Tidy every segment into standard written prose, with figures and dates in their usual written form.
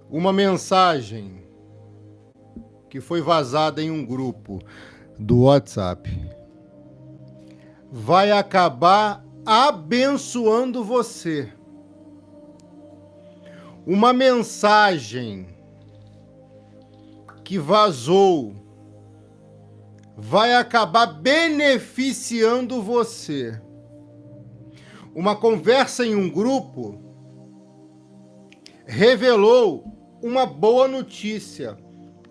uma mensagem que foi vazada em um grupo do WhatsApp vai acabar abençoando você. Uma mensagem que vazou vai acabar beneficiando você. Uma conversa em um grupo revelou uma boa notícia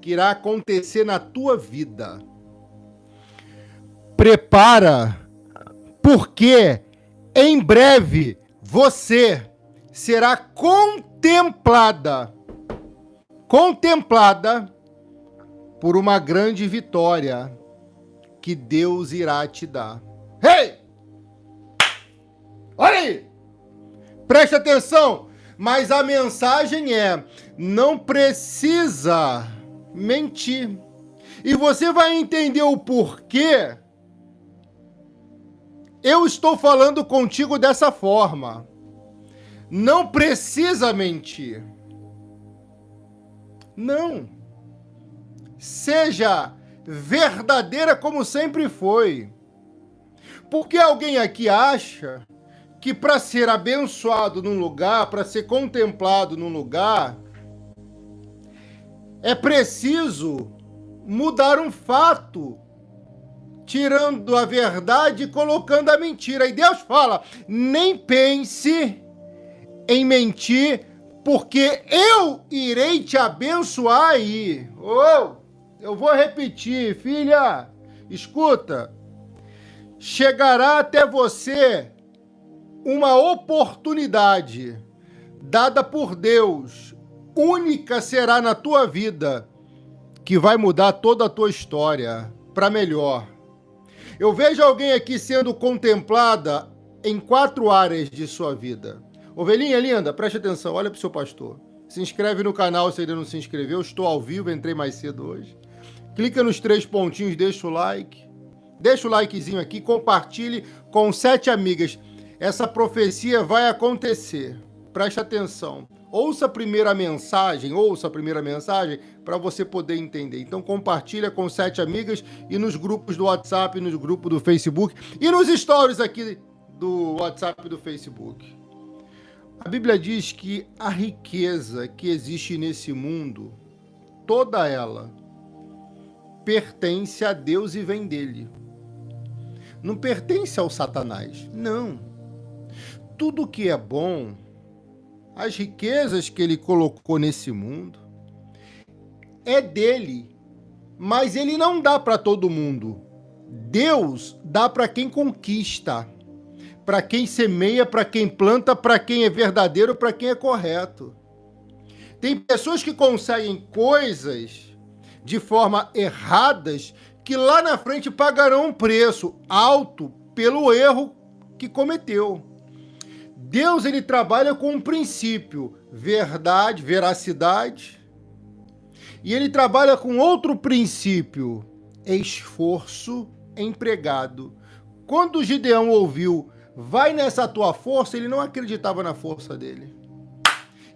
que irá acontecer na tua vida. Prepara, porque em breve você será contemplada por uma grande vitória que Deus irá te dar. Hey! Olha aí! Presta atenção! Mas a mensagem é: não precisa mentir. E você vai entender o porquê eu estou falando contigo dessa forma. Não precisa mentir. Não. Seja verdadeira como sempre foi. Porque alguém aqui acha que para ser abençoado num lugar, para ser contemplado num lugar, é preciso mudar um fato, tirando a verdade e colocando a mentira. E Deus fala: nem pense em mentir, porque eu irei te abençoar aí. Oh, eu vou repetir, filha, escuta. Chegará até você uma oportunidade dada por Deus, única será na tua vida, que vai mudar toda a tua história para melhor. Eu vejo alguém aqui sendo contemplada em 4 áreas de sua vida. Ovelhinha linda, preste atenção, olha para o seu pastor. Se inscreve no canal se ainda não se inscreveu. Estou ao vivo, entrei mais cedo hoje. Clica nos 3 pontinhos, deixa o like. Deixa o likezinho aqui, compartilhe com 7 amigas. Essa profecia vai acontecer. Preste atenção. Ouça a primeira mensagem para você poder entender. Então compartilha com 7 amigas e nos grupos do WhatsApp, nos grupos do Facebook e nos stories aqui do WhatsApp e do Facebook. A Bíblia diz que a riqueza que existe nesse mundo, toda ela, pertence a Deus e vem dele. Não pertence ao Satanás, não. Tudo que é bom, as riquezas que ele colocou nesse mundo, é dele, mas ele não dá para todo mundo. Deus dá para quem conquista, para quem semeia, para quem planta, para quem é verdadeiro, para quem é correto. Tem pessoas que conseguem coisas de forma erradas que lá na frente pagarão um preço alto pelo erro que cometeu. Deus, ele trabalha com um princípio, verdade, veracidade, e ele trabalha com outro princípio, esforço empregado. Quando Gideão ouviu, vai nessa tua força, ele não acreditava na força dele.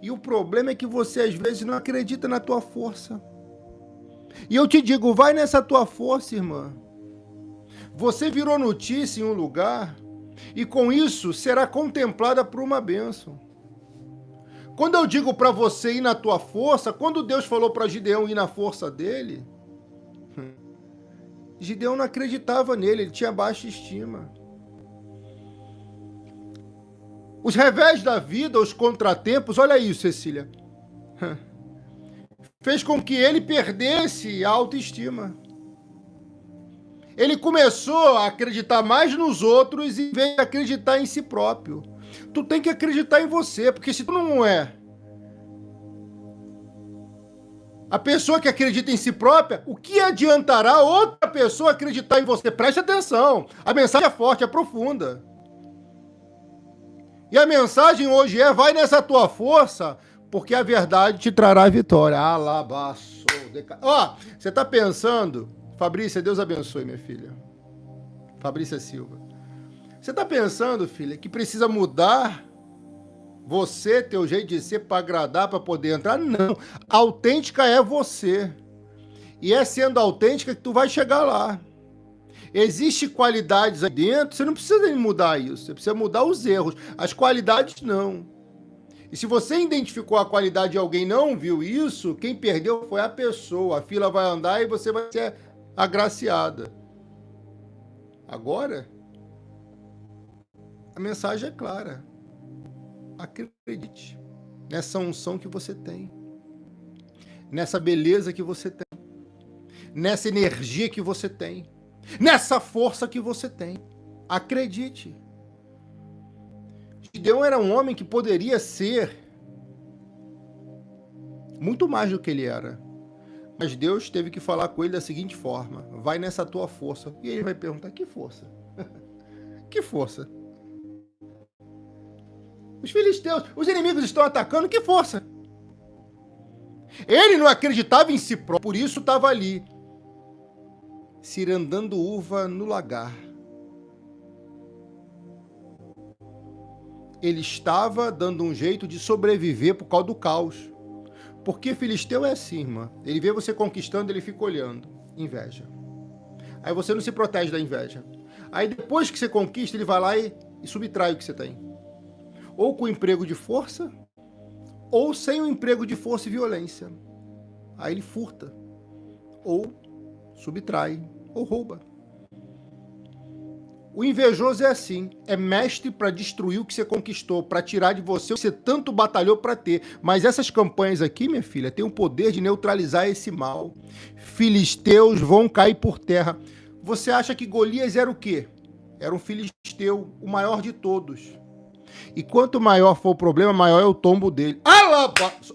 E o problema é que você às vezes não acredita na tua força. E eu te digo, vai nessa tua força, irmã. Você virou notícia em um lugar e com isso será contemplada por uma bênção. Quando eu digo para você ir na tua força, quando Deus falou para Gideão ir na força dele, Gideão não acreditava nele, ele tinha baixa estima. Os revés da vida, os contratempos, olha isso, Cecília, fez com que ele perdesse a autoestima. Ele começou a acreditar mais nos outros em vez de acreditar em si próprio. Tu tem que acreditar em você, porque se tu não é a pessoa que acredita em si própria, o que adiantará outra pessoa acreditar em você? Preste atenção, a mensagem é forte, é profunda. E a mensagem hoje é: vai nessa tua força, porque a verdade te trará a vitória. Alabaço. Ó, você tá pensando, Fabrícia, Deus abençoe, minha filha. Fabrícia Silva. Você tá pensando, filha, que precisa mudar Você, teu jeito de ser para agradar, para poder entrar, não. Autêntica é você. E é sendo autêntica que tu vai chegar lá. Existem qualidades aí dentro, você não precisa mudar isso, você precisa mudar os erros. As qualidades, não. E se você identificou a qualidade de alguém e não viu isso, quem perdeu foi a pessoa. A fila vai andar e você vai ser agraciada. Agora, a mensagem é clara. Acredite nessa unção que você tem, nessa beleza que você tem, nessa energia que você tem, nessa força que você tem. Acredite. Gideão era um homem que poderia ser muito mais do que ele era. Mas Deus teve que falar com ele da seguinte forma: vai nessa tua força. E ele vai perguntar: que força? Que força? Os filisteus, os inimigos estão atacando, que força? Ele não acreditava em si próprio, por isso estava ali, cirandando uva no lagar. Ele estava dando um jeito de sobreviver por causa do caos. Porque filisteu é assim, irmã. Ele vê você conquistando, ele fica olhando. Inveja. Aí você não se protege da inveja. Aí depois que você conquista, ele vai lá e subtrai o que você tem. Ou com emprego de força, ou sem o emprego de força e violência. Aí ele furta. Ou subtrai, ou rouba. O invejoso é assim, é mestre para destruir o que você conquistou, para tirar de você o que você tanto batalhou para ter. Mas essas campanhas aqui, minha filha, têm o poder de neutralizar esse mal. Filisteus vão cair por terra. Você acha que Golias era o quê? Era um filisteu, o maior de todos. E quanto maior for o problema, maior é o tombo dele.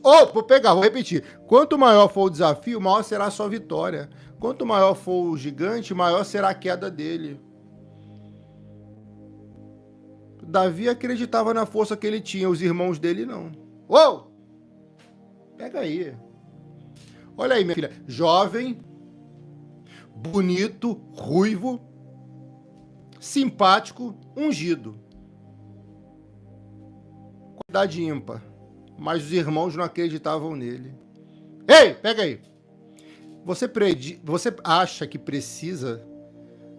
Vou repetir. Quanto maior for o desafio, maior será a sua vitória. Quanto maior for o gigante, maior será a queda dele. Davi acreditava na força que ele tinha, os irmãos dele não. Pega aí. Olha aí, minha filha. Jovem, bonito, ruivo, simpático, ungido. Qualidade ímpar. Mas os irmãos não acreditavam nele. Ei, pega aí. Você acha que precisa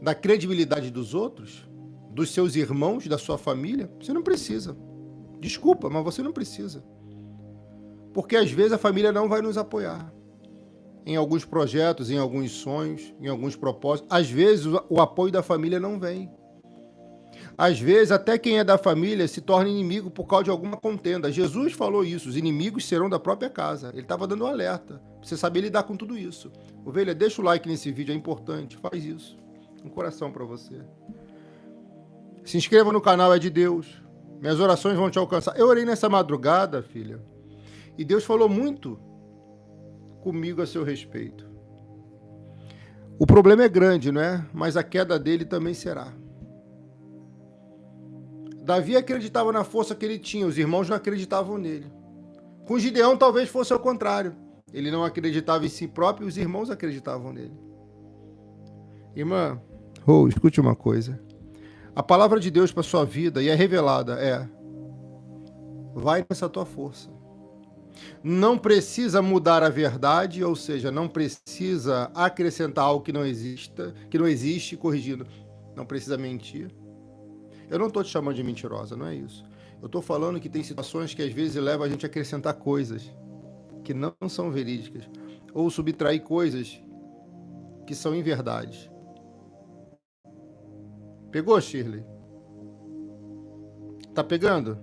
da credibilidade dos outros? Dos seus irmãos, da sua família? Você não precisa. Desculpa, mas você não precisa. Porque às vezes a família não vai nos apoiar. Em alguns projetos, em alguns sonhos, em alguns propósitos. Às vezes o apoio da família não vem. Às vezes até quem é da família se torna inimigo por causa de alguma contenda. Jesus falou isso, os inimigos serão da própria casa. Ele estava dando um alerta. Você saber lidar com tudo isso. Ovelha, deixa o like nesse vídeo, é importante. Faz isso. Um coração para você. Se inscreva no canal, é de Deus. Minhas orações vão te alcançar. Eu orei nessa madrugada, filha, e Deus falou muito comigo a seu respeito. O problema é grande, não é? Mas a queda dele também será. Davi acreditava na força que ele tinha, os irmãos não acreditavam nele. Com Gideão talvez fosse ao contrário. Ele não acreditava em si próprio e os irmãos acreditavam nele. Irmã, escute uma coisa. A palavra de Deus para sua vida, e é revelada, vai nessa tua força. Não precisa mudar a verdade, ou seja, não precisa acrescentar algo que não existe, corrigindo. Não precisa mentir. Eu não estou te chamando de mentirosa, não é isso. Eu estou falando que tem situações que às vezes levam a gente a acrescentar coisas que não são verídicas, ou subtrair coisas que são inverdades. Pegou, Shirley? Tá pegando?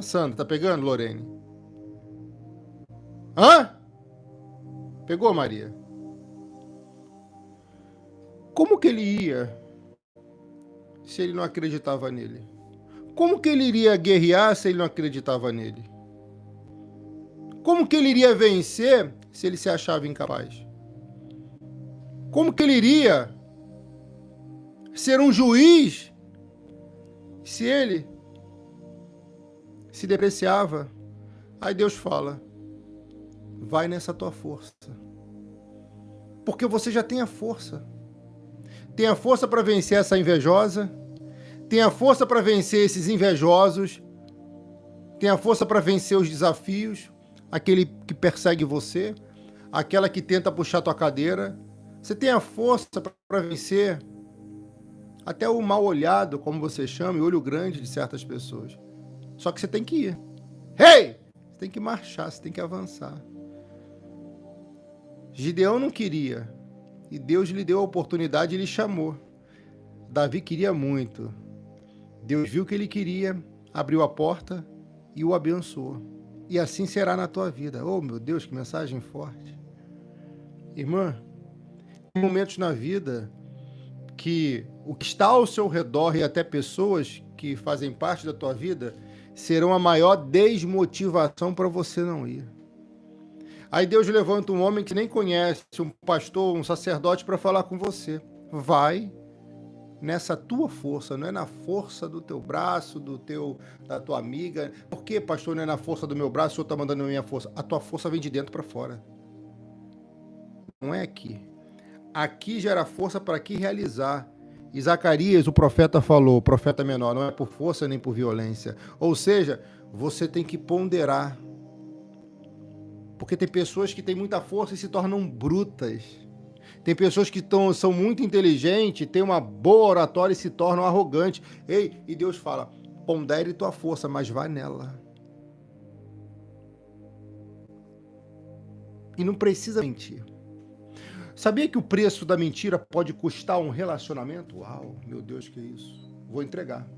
Sandra, tá pegando, Lorene? Pegou, Maria? Como que ele ia se ele não acreditava nele? Como que ele iria guerrear se ele não acreditava nele? Como que ele iria vencer se ele se achava incapaz? Como que ele iria ser um juiz se ele se depreciava? Aí Deus fala: vai nessa tua força, porque você já tem a força. Tem a força para vencer essa invejosa, tem a força para vencer esses invejosos, tem a força para vencer os desafios, aquele que persegue você, aquela que tenta puxar tua cadeira. Você tem a força para vencer até o mal olhado, como você chama, e olho grande de certas pessoas. Só que você tem que ir. Hey! Você tem que marchar, você tem que avançar. Gideão não queria, e Deus lhe deu a oportunidade e lhe chamou. Davi queria muito. Deus viu que ele queria, abriu a porta e o abençoou. E assim será na tua vida. Oh, meu Deus, que mensagem forte. Irmã, tem momentos na vida que o que está ao seu redor e até pessoas que fazem parte da tua vida serão a maior desmotivação para você não ir. Aí Deus levanta um homem que nem conhece, um pastor, um sacerdote, para falar com você. Vai nessa tua força, não é na força do teu braço, da tua amiga. Por que, pastor, não é na força do meu braço, o senhor está mandando a minha força? A tua força vem de dentro para fora. Não é aqui. Aqui gera força para aqui realizar. E Zacarias, o profeta falou, o profeta menor, não é por força nem por violência. Ou seja, você tem que ponderar. Porque tem pessoas que têm muita força e se tornam brutas. Tem pessoas que são muito inteligentes, têm uma boa oratória e se tornam arrogantes. Ei, e Deus fala, pondere tua força, mas vai nela. E não precisa mentir. Sabia que o preço da mentira pode custar um relacionamento? Uau, meu Deus, que isso. Vou entregar.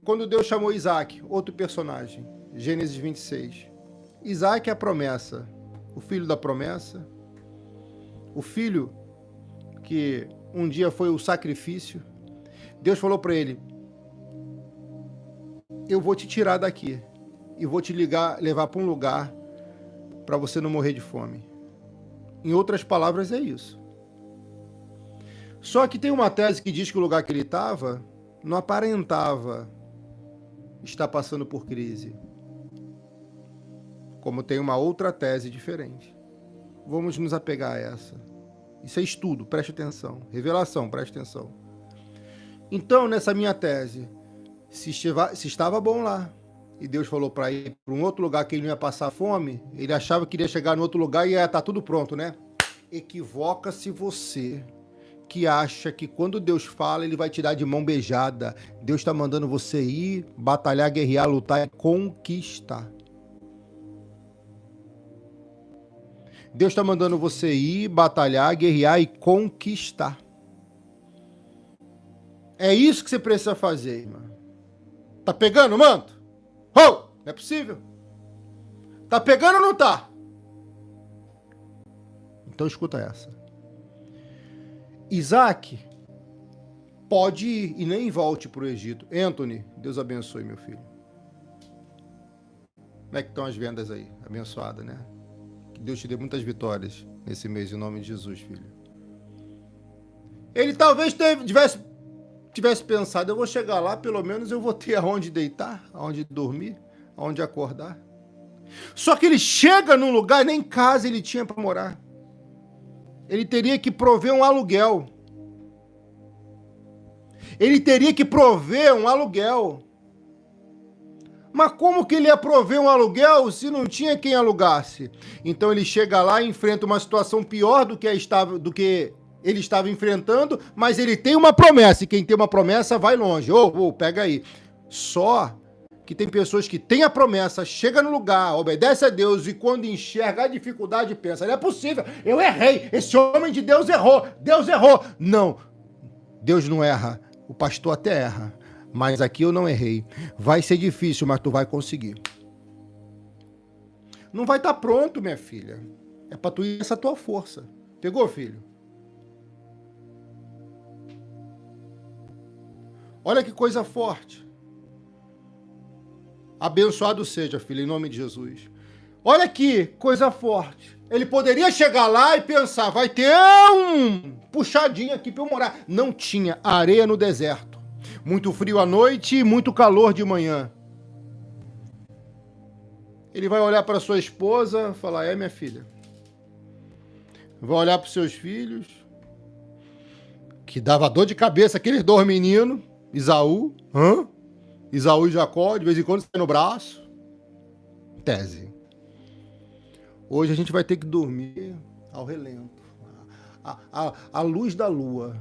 Quando Deus chamou Isaac, outro personagem, Gênesis 26. Isaac é a promessa, o filho da promessa, o filho que um dia foi o sacrifício. Deus falou para ele, eu vou te tirar daqui e vou te levar para um lugar para você não morrer de fome. Em outras palavras, é isso. Só que tem uma tese que diz que o lugar que ele estava não aparentava estar passando por crise. Como tem uma outra tese diferente. Vamos nos apegar a essa. Isso é estudo, preste atenção. Revelação, preste atenção. Então, nessa minha tese, se estava bom lá, e Deus falou para ir para um outro lugar que ele não ia passar fome, ele achava que iria chegar no outro lugar e ia estar tudo pronto, né? Equivoca-se você que acha que quando Deus fala, ele vai te dar de mão beijada. Deus está mandando você ir, batalhar, guerrear, lutar e conquistar. Deus está mandando você ir, batalhar, guerrear e conquistar. É isso que você precisa fazer, irmão. Tá pegando o manto? Oh, não é possível. Tá pegando ou não tá? Então escuta essa. Isaac pode ir e nem volte para o Egito. Anthony, Deus abençoe, meu filho. Como é que estão as vendas aí? Abençoada, né? Que Deus te dê muitas vitórias nesse mês, em nome de Jesus, filho. Ele talvez tivesse pensado, eu vou chegar lá, pelo menos eu vou ter aonde deitar, aonde dormir, aonde acordar. Só que ele chega num lugar, nem casa ele tinha para morar. Ele teria que prover um aluguel. Ele teria que prover um aluguel. Mas como que ele ia prover um aluguel se não tinha quem alugasse? Então ele chega lá e enfrenta uma situação pior do que ele estava enfrentando, mas ele tem uma promessa, e quem tem uma promessa vai longe. Pega aí. Só que tem pessoas que têm a promessa, chega no lugar, obedece a Deus e quando enxerga a dificuldade pensa, não é possível, eu errei, esse homem de Deus errou. Não, Deus não erra, o pastor até erra, mas aqui eu não errei. Vai ser difícil, mas tu vai conseguir. Não vai estar pronto, minha filha. É para tu ir essa tua força. Pegou, filho? Olha que coisa forte. Abençoado seja, filho, em nome de Jesus. Olha aqui, coisa forte. Ele poderia chegar lá e pensar, vai ter um puxadinho aqui para eu morar. Não tinha, areia no deserto. Muito frio à noite e muito calor de manhã. Ele vai olhar para sua esposa e falar, minha filha. Vai olhar para os seus filhos, que dava dor de cabeça, aqueles dois meninos, Esaú Isaú e Jacó, de vez em quando sai no braço. Tese. Hoje a gente vai ter que dormir ao relento, à luz da lua.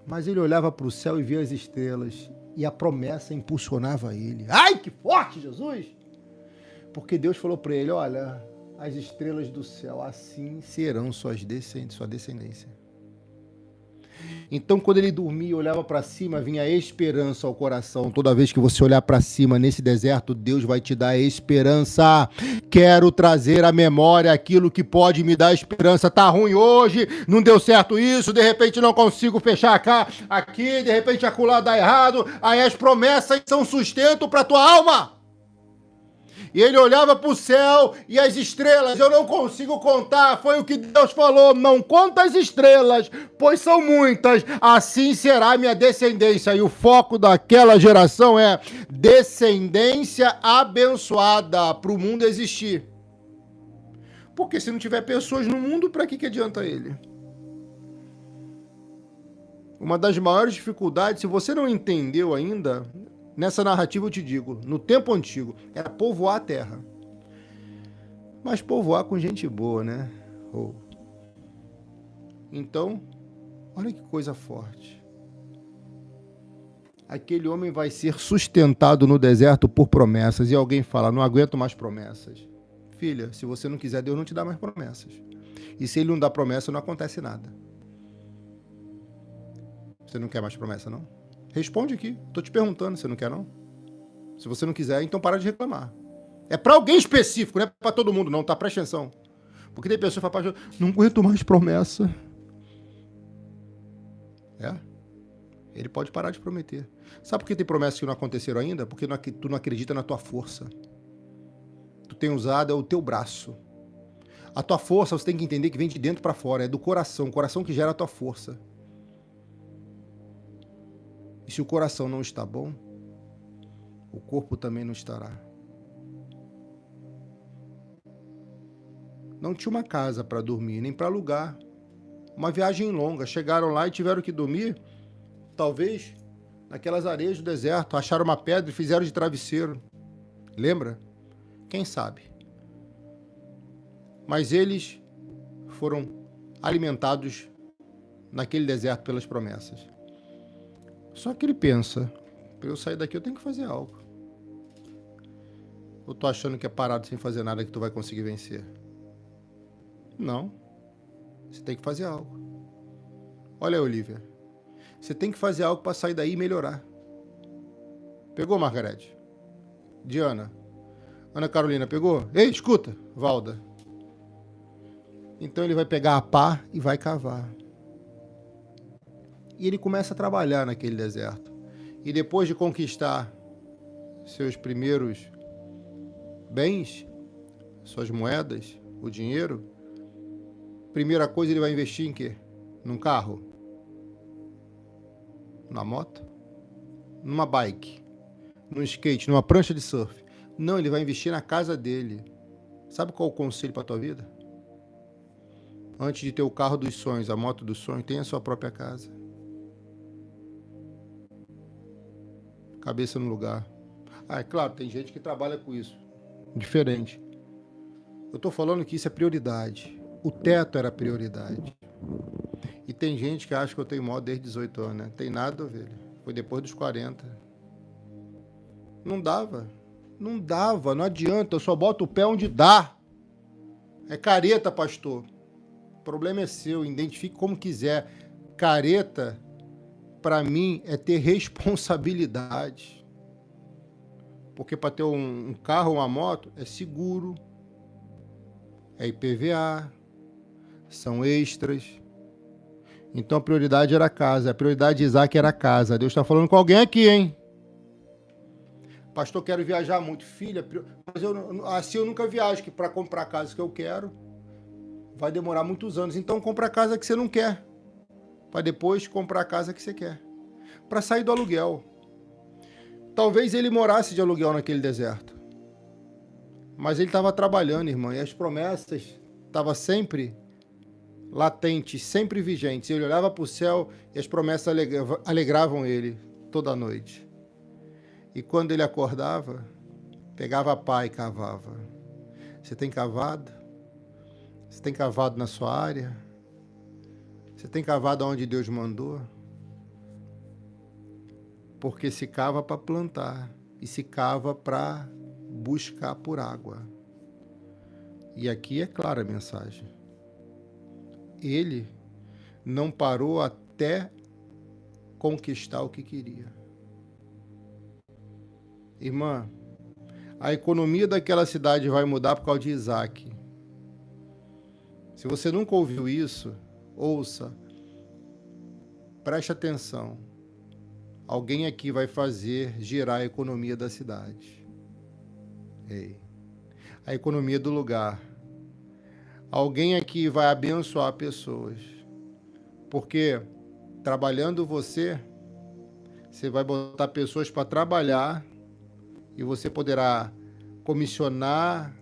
Mas ele olhava para o céu e via as estrelas, e a promessa impulsionava ele. Ai, que forte, Jesus! Porque Deus falou para ele, olha, as estrelas do céu, assim serão sua descendência. Então, quando ele dormia e olhava para cima, vinha esperança ao coração. Toda vez que você olhar para cima nesse deserto, Deus vai te dar esperança. Quero trazer à memória aquilo que pode me dar esperança. Tá ruim hoje, não deu certo isso, de repente não consigo fechar aqui, de repente acolá dá errado. Aí as promessas são sustento para tua alma. E ele olhava para o céu e as estrelas, eu não consigo contar, foi o que Deus falou, não conta as estrelas, pois são muitas, assim será minha descendência. E o foco daquela geração é descendência abençoada para o mundo existir. Porque se não tiver pessoas no mundo, para que adianta ele? Uma das maiores dificuldades, se você não entendeu ainda... Nessa narrativa eu te digo, no tempo antigo, era povoar a terra. Mas povoar com gente boa, né? Então, olha que coisa forte. Aquele homem vai ser sustentado no deserto por promessas. E alguém fala, não aguento mais promessas. Filha, se você não quiser, Deus não te dá mais promessas. E se ele não dá promessa, não acontece nada. Você não quer mais promessa, não? Responde aqui. Tô te perguntando, você não quer, não? Se você não quiser, então para de reclamar. É para alguém específico, não é para todo mundo, não, tá? Presta atenção. Porque tem pessoa que fala, não aguento mais promessa. Ele pode parar de prometer. Sabe por que tem promessas que não aconteceram ainda? Porque tu não acredita na tua força. Tu tem usado é o teu braço. A tua força, você tem que entender que vem de dentro para fora, é do coração. O coração que gera a tua força. E se o coração não está bom, o corpo também não estará. Não tinha uma casa para dormir, nem para alugar. Uma viagem longa. Chegaram lá e tiveram que dormir, talvez, naquelas areias do deserto. Acharam uma pedra e fizeram de travesseiro. Lembra? Quem sabe? Mas eles foram alimentados naquele deserto pelas promessas. Só que ele pensa, para eu sair daqui eu tenho que fazer algo. Ou tô achando que é parado sem fazer nada que tu vai conseguir vencer? Não. Você tem que fazer algo. Olha aí, Olivia. Você tem que fazer algo para sair daí e melhorar. Pegou, Margarete? Diana? Ana Carolina, pegou? Ei, escuta, Valda. Então ele vai pegar a pá e vai cavar. E ele começa a trabalhar naquele deserto. E depois de conquistar seus primeiros bens, suas moedas, o dinheiro, primeira coisa ele vai investir em quê? Num carro? Numa moto? Numa bike? Num skate? Numa prancha de surf? Não, ele vai investir na casa dele. Sabe qual é o conselho para a tua vida? Antes de ter o carro dos sonhos, a moto dos sonhos, tenha a sua própria casa. Cabeça no lugar. É claro, tem gente que trabalha com isso. Diferente. Eu tô falando que isso é prioridade. O teto era prioridade. E tem gente que acha que eu tenho moto desde 18 anos, né? Tem nada, ovelha. Foi depois dos 40. Não dava. Não dava, não adianta. Eu só boto o pé onde dá. É careta, pastor. O problema é seu. Identifique como quiser. Careta... para mim, é ter responsabilidade. Porque para ter um carro ou uma moto, é seguro, é IPVA, são extras. Então a prioridade era a casa, a prioridade de Isaac era a casa. Deus está falando com alguém aqui, hein? Pastor, quero viajar muito. Filha, mas assim eu nunca viajo, que para comprar a casa que eu quero, vai demorar muitos anos. Então compra a casa que você não quer. Para depois comprar a casa que você quer. Para sair do aluguel. Talvez ele morasse de aluguel naquele deserto. Mas ele estava trabalhando, irmã, e as promessas estavam sempre latentes, sempre vigentes. Ele olhava para o céu e as promessas alegravam ele toda noite. E quando ele acordava, pegava a pá e cavava. Você tem cavado? Você tem cavado na sua área? Você tem cavado onde Deus mandou? Porque se cava para plantar e se cava para buscar por água. E aqui é clara a mensagem. Ele não parou até conquistar o que queria. Irmã, a economia daquela cidade vai mudar por causa de Isaac. Se você nunca ouviu isso, ouça. Preste atenção. Alguém aqui vai fazer girar a economia da cidade. Ei. A economia do lugar. Alguém aqui vai abençoar pessoas. Porque trabalhando você vai botar pessoas para trabalhar e você poderá comissionar,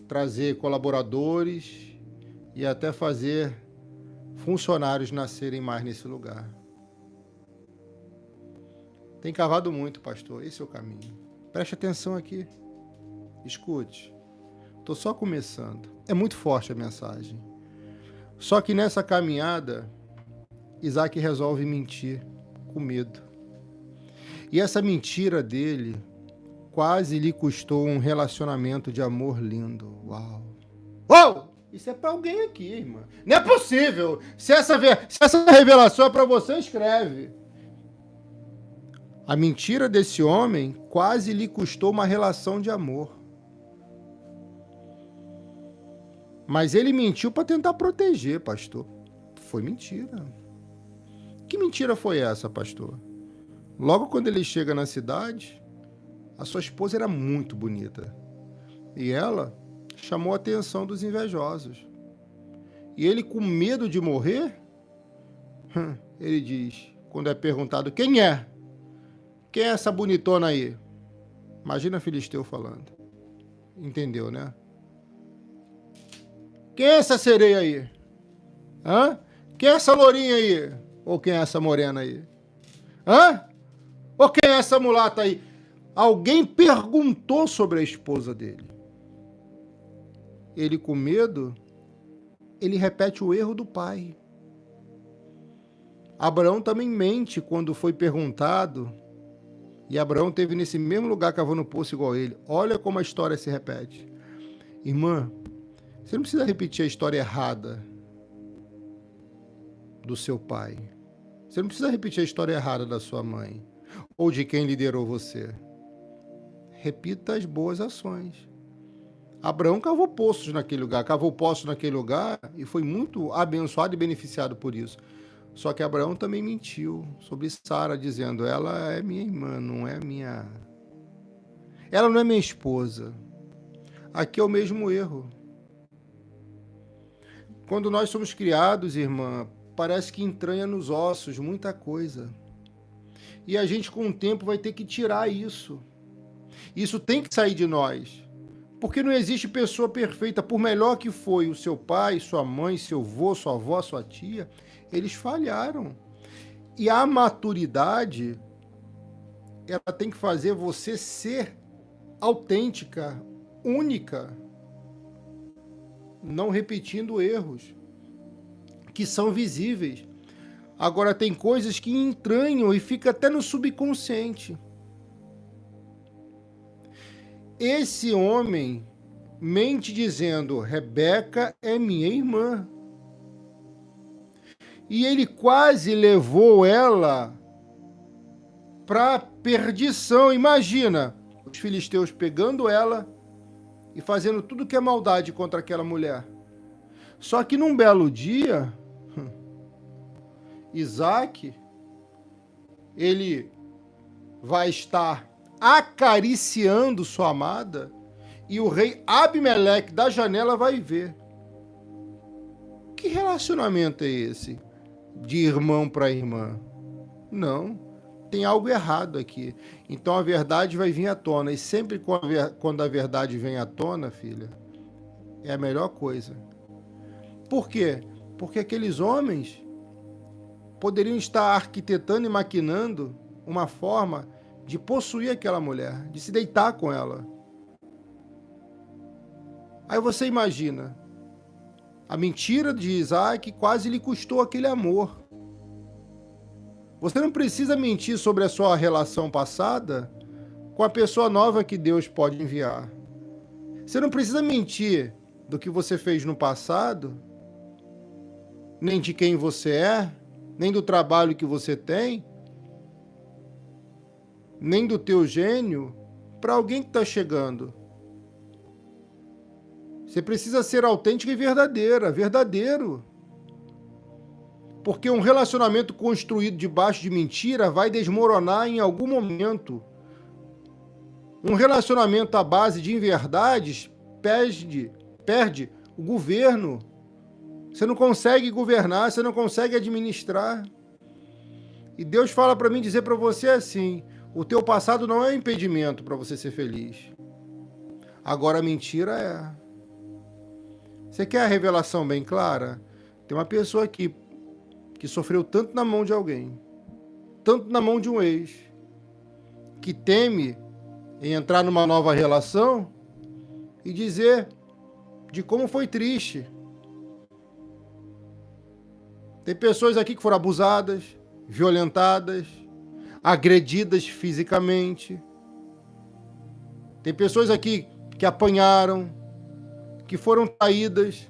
trazer colaboradores e até fazer funcionários nascerem mais nesse lugar. Tem cavado muito, pastor. Esse é o caminho. Preste atenção aqui. Escute. Estou só começando. É muito forte a mensagem. Só que nessa caminhada, Isaac resolve mentir com medo. E essa mentira dele quase lhe custou um relacionamento de amor lindo. Uau! Uau! Isso é para alguém aqui, irmã. Não é possível. Se essa revelação é para você, escreve. A mentira desse homem quase lhe custou uma relação de amor. Mas ele mentiu para tentar proteger, pastor. Foi mentira. Que mentira foi essa, pastor? Logo quando ele chega na cidade, a sua esposa era muito bonita. E ela chamou a atenção dos invejosos. E ele, com medo de morrer, ele diz, quando é perguntado, quem é? Quem é essa bonitona aí? Imagina Filisteu falando. Entendeu, né? Quem é essa sereia aí? Hã? Quem é essa lourinha aí? Ou quem é essa morena aí? Hã? Ou quem é essa mulata aí? Alguém perguntou sobre a esposa dele. Ele, com medo, ele repete o erro do pai. Abraão também mente quando foi perguntado, e Abraão esteve nesse mesmo lugar cavando poço igual ele. Olha como a história se repete. Irmã, você não precisa repetir a história errada do seu pai. Você não precisa repetir a história errada da sua mãe ou de quem liderou você. Repita as boas ações. Abraão cavou poços naquele lugar, cavou poços naquele lugar e foi muito abençoado e beneficiado por isso. Só que Abraão também mentiu sobre Sara, dizendo, ela é minha irmã, não é minha... Ela não é minha esposa. Aqui é o mesmo erro. Quando nós somos criados, irmã, parece que entranha nos ossos muita coisa. E a gente, com o tempo, vai ter que tirar isso. Isso tem que sair de nós. Porque não existe pessoa perfeita. Por melhor que foi o seu pai, sua mãe, seu avô, sua avó, sua tia, eles falharam. E a maturidade, ela tem que fazer você ser autêntica, única, não repetindo erros que são visíveis. Agora, tem coisas que entranham e fica até no subconsciente. Esse homem mente dizendo, Rebeca é minha irmã. E ele quase levou ela para perdição. Imagina, os filisteus pegando ela e fazendo tudo que é maldade contra aquela mulher. Só que num belo dia, Isaac, ele vai estar acariciando sua amada e o rei Abimeleque da janela vai ver. Que relacionamento é esse? De irmão para irmã? Não, tem algo errado aqui. Então a verdade vai vir à tona. E sempre quando a verdade vem à tona, filha, é a melhor coisa. Por quê? Porque aqueles homens poderiam estar arquitetando e maquinando uma forma de possuir aquela mulher, de se deitar com ela. Aí você imagina, a mentira de Isaac quase lhe custou aquele amor. Você não precisa mentir sobre a sua relação passada com a pessoa nova que Deus pode enviar. Você não precisa mentir do que você fez no passado, nem de quem você é, nem do trabalho que você tem, nem do teu gênio, para alguém que está chegando. Você precisa ser autêntica e verdadeiro. Porque um relacionamento construído debaixo de mentira vai desmoronar em algum momento. Um relacionamento à base de inverdades perde o governo. Você não consegue governar, você não consegue administrar. E Deus fala para mim dizer para você assim: o teu passado não é um impedimento para você ser feliz. Agora a mentira é. Você quer a revelação bem clara? Tem uma pessoa aqui que sofreu tanto na mão de alguém, tanto na mão de um ex, que teme em entrar numa nova relação e dizer de como foi triste. Tem pessoas aqui que foram abusadas, violentadas, agredidas fisicamente. Tem pessoas aqui que apanharam, que foram traídas.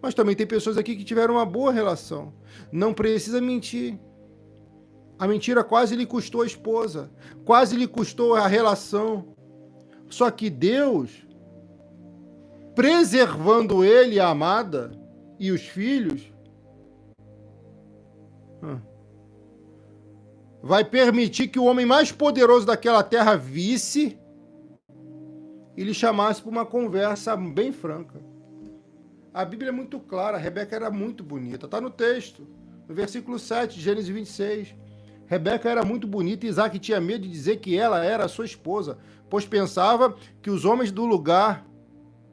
Mas também tem pessoas aqui que tiveram uma boa relação. Não precisa mentir. A mentira quase lhe custou a esposa, quase lhe custou a relação. Só que Deus, preservando ele, a amada, e os filhos, vai permitir que o homem mais poderoso daquela terra visse e lhe chamasse para uma conversa bem franca. A Bíblia é muito clara, a Rebeca era muito bonita. Está no texto, no versículo 7 de Gênesis 26. Rebeca era muito bonita e Isaac tinha medo de dizer que ela era a sua esposa, pois pensava que os homens do lugar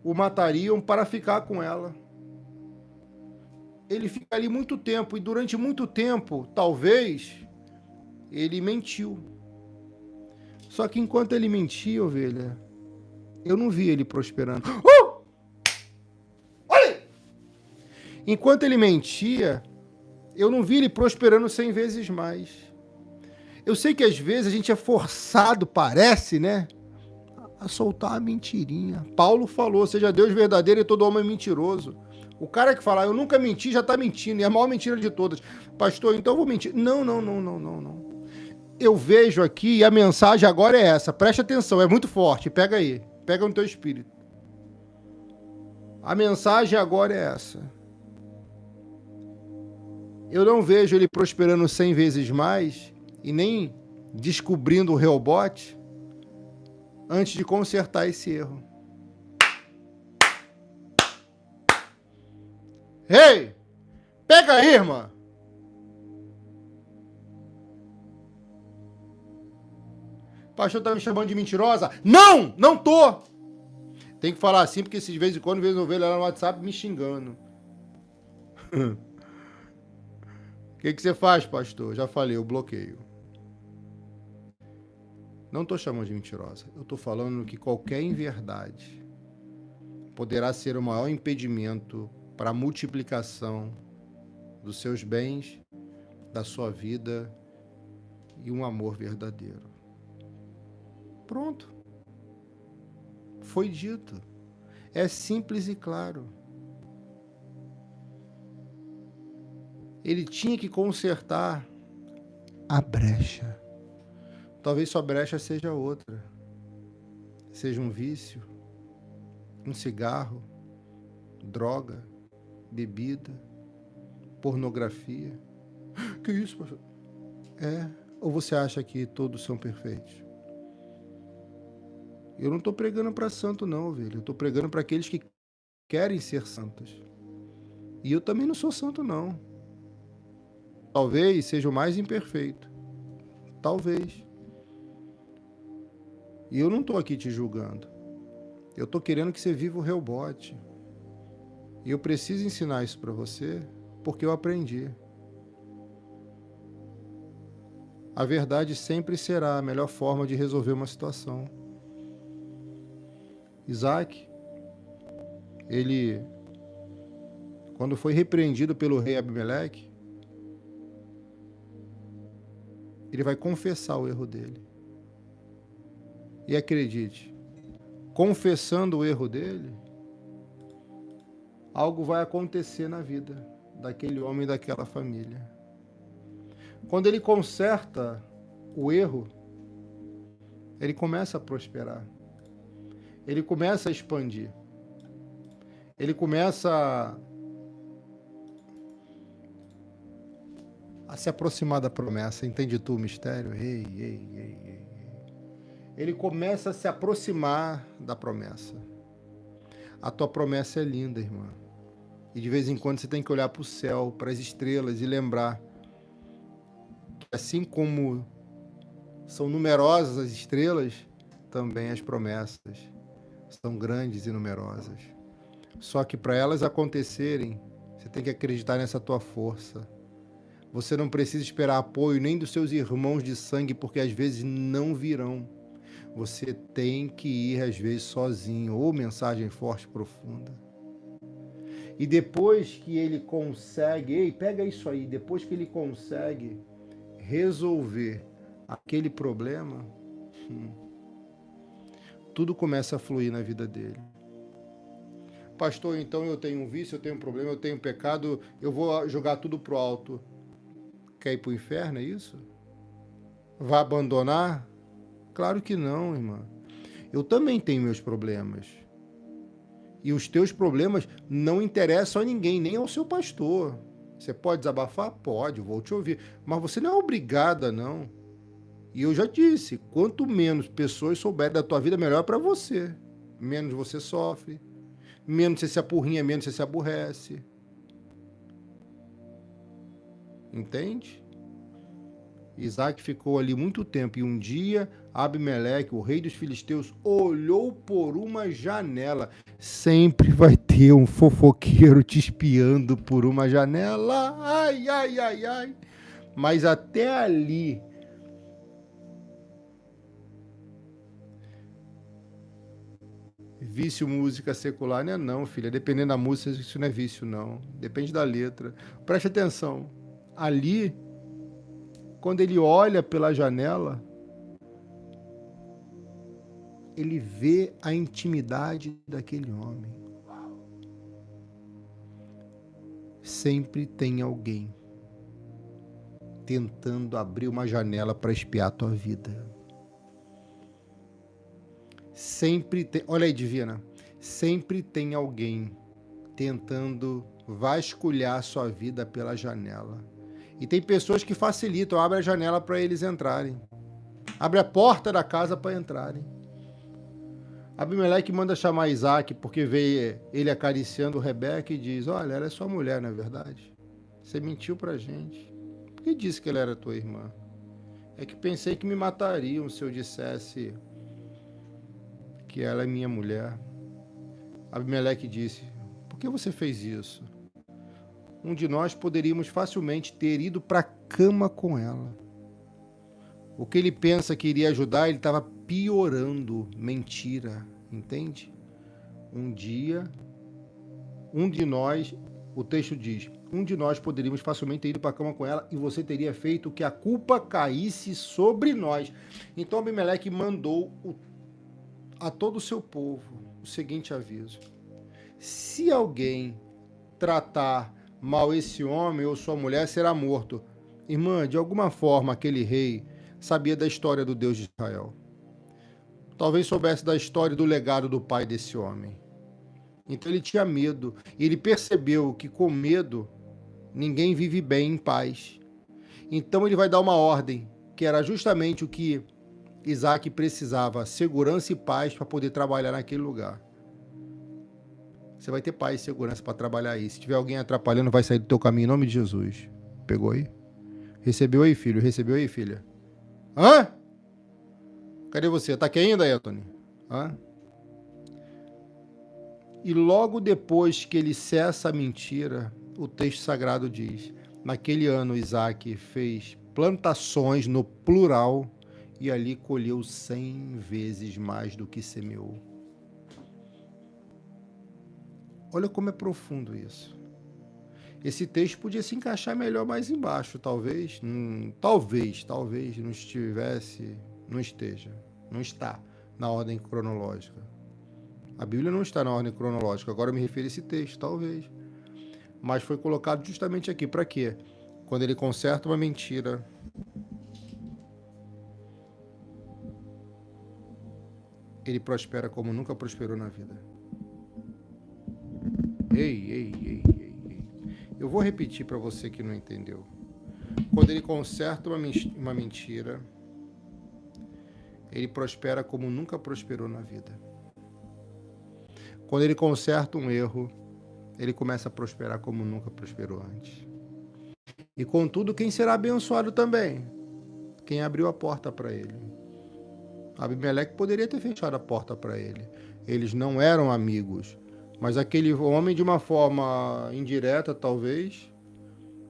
o matariam para ficar com ela. Ele fica ali muito tempo e durante muito tempo, talvez, ele mentiu. Só que enquanto ele mentia, ovelha, eu não vi ele prosperando. Olha! Enquanto ele mentia, eu não vi ele prosperando 100 vezes mais. Eu sei que às vezes a gente é forçado, parece, né? A soltar a mentirinha. Paulo falou, seja Deus verdadeiro e todo homem mentiroso. O cara que fala, eu nunca menti, já está mentindo. E é a maior mentira de todas. Pastor, então eu vou mentir. Não. Eu vejo aqui e a mensagem agora é essa. Preste atenção, é muito forte. Pega aí. Pega no teu espírito. A mensagem agora é essa. Eu não vejo ele prosperando 100 vezes mais e nem descobrindo o rebote antes de consertar esse erro. Ei! Pega aí, irmã! O pastor tá me chamando de mentirosa? Não! Não tô! Tem que falar assim, porque se de vez em quando eu vejo ela no WhatsApp me xingando. O que você faz, pastor? Já falei, eu bloqueio. Não estou chamando de mentirosa. Eu estou falando que qualquer inverdade poderá ser o maior impedimento para a multiplicação dos seus bens, da sua vida e um amor verdadeiro. Pronto. Foi dito. É simples e claro. Ele tinha que consertar a brecha. Talvez sua brecha seja outra. Seja um vício, um cigarro, droga, bebida, pornografia. Que isso, pastor? Ou você acha que todos são perfeitos? Eu não estou pregando para santo não, ovelha. Eu estou pregando para aqueles que querem ser santos. E eu também não sou santo não. Talvez seja o mais imperfeito. Talvez. E eu não estou aqui te julgando. Eu estou querendo que você viva o rebote. E eu preciso ensinar isso para você, porque eu aprendi. A verdade sempre será a melhor forma de resolver uma situação. Isaac, ele, quando foi repreendido pelo rei Abimeleque, ele vai confessar o erro dele. E acredite, confessando o erro dele, algo vai acontecer na vida daquele homem e daquela família. Quando ele conserta o erro, ele começa a prosperar. Ele começa a expandir. Ele começa a se aproximar da promessa. Entende tu o mistério? Ei. Ele começa a se aproximar da promessa. A tua promessa é linda, irmã. E de vez em quando você tem que olhar para o céu, para as estrelas e lembrar que assim como são numerosas as estrelas, também as promessas são grandes e numerosas. Só que para elas acontecerem, você tem que acreditar nessa tua força. Você não precisa esperar apoio nem dos seus irmãos de sangue, porque às vezes não virão. Você tem que ir às vezes sozinho. Ou mensagem forte e profunda. E depois que ele consegue, pega isso aí, depois que ele consegue resolver aquele problema, tudo começa a fluir na vida dele. Pastor, então eu tenho um vício, eu tenho um problema, eu tenho um pecado, eu vou jogar tudo pro alto. Quer ir pro inferno, é isso? Vai abandonar? Claro que não, irmã. Eu também tenho meus problemas. E os teus problemas não interessam a ninguém, nem ao seu pastor. Você pode desabafar? Pode, vou te ouvir. Mas você não é obrigada, não. E eu já disse, quanto menos pessoas souberem da tua vida, melhor para você. Menos você sofre, menos você se apurrinha, menos você se aborrece. Entende? Isaac ficou ali muito tempo e um dia Abimeleque, o rei dos filisteus, olhou por uma janela. Sempre vai ter um fofoqueiro te espiando por uma janela. Ai. Mas até ali, vício música secular, né? Não, filha. Dependendo da música, isso não é vício, não. Depende da letra. Preste atenção. Ali, quando ele olha pela janela, ele vê a intimidade daquele homem. Sempre tem alguém tentando abrir uma janela para espiar a tua vida. Sempre tem, olha aí, divina, sempre tem alguém tentando vasculhar a sua vida pela janela. E tem pessoas que facilitam, abre a janela para eles entrarem. Abre a porta da casa para entrarem. Abimeleque manda chamar Isaac porque vê ele acariciando Rebeca e diz, olha, ela é sua mulher, não é verdade? Você mentiu pra gente. Por que disse que ela era tua irmã? É que pensei que me matariam se eu dissesse que ela é minha mulher. Abimeleque disse, por que você fez isso? Um de nós poderíamos facilmente ter ido para a cama com ela. O que ele pensa que iria ajudar, ele estava piorando. Mentira, entende? Um dia, um de nós, o texto diz, um de nós poderíamos facilmente ter ido para a cama com ela e você teria feito que a culpa caísse sobre nós. Então Abimeleque mandou a todo o seu povo o seguinte aviso. Se alguém tratar mal esse homem ou sua mulher, será morto. Irmã, de alguma forma aquele rei sabia da história do Deus de Israel. Talvez soubesse da história do legado do pai desse homem. Então ele tinha medo. E ele percebeu que com medo ninguém vive bem em paz. Então ele vai dar uma ordem, que era justamente o que Isaac precisava, segurança e paz para poder trabalhar naquele lugar. Você vai ter paz e segurança para trabalhar aí. Se tiver alguém atrapalhando, vai sair do teu caminho em nome de Jesus. Pegou aí? Recebeu aí, filho? Recebeu aí, filha? Hã? Cadê você? Tá aqui ainda, Anthony? Hã? E logo depois que ele cessa a mentira, o texto sagrado diz, naquele ano Isaac fez plantações no plural, e ali colheu 100 vezes mais do que semeou. Olha como é profundo isso. Esse texto podia se encaixar melhor mais embaixo, talvez. Talvez não estivesse, não esteja, não está na ordem cronológica. A Bíblia não está na ordem cronológica, agora eu me refiro a esse texto, talvez. Mas foi colocado justamente aqui, para quê? Quando ele conserta uma mentira, ele prospera como nunca prosperou na vida. Ei. Eu vou repetir para você que não entendeu. Quando ele conserta uma mentira, ele prospera como nunca prosperou na vida. Quando ele conserta um erro, ele começa a prosperar como nunca prosperou antes. E contudo, quem será abençoado também? Quem abriu a porta para ele. Abimeleque poderia ter fechado a porta para ele. Eles não eram amigos. Mas aquele homem, de uma forma indireta, talvez,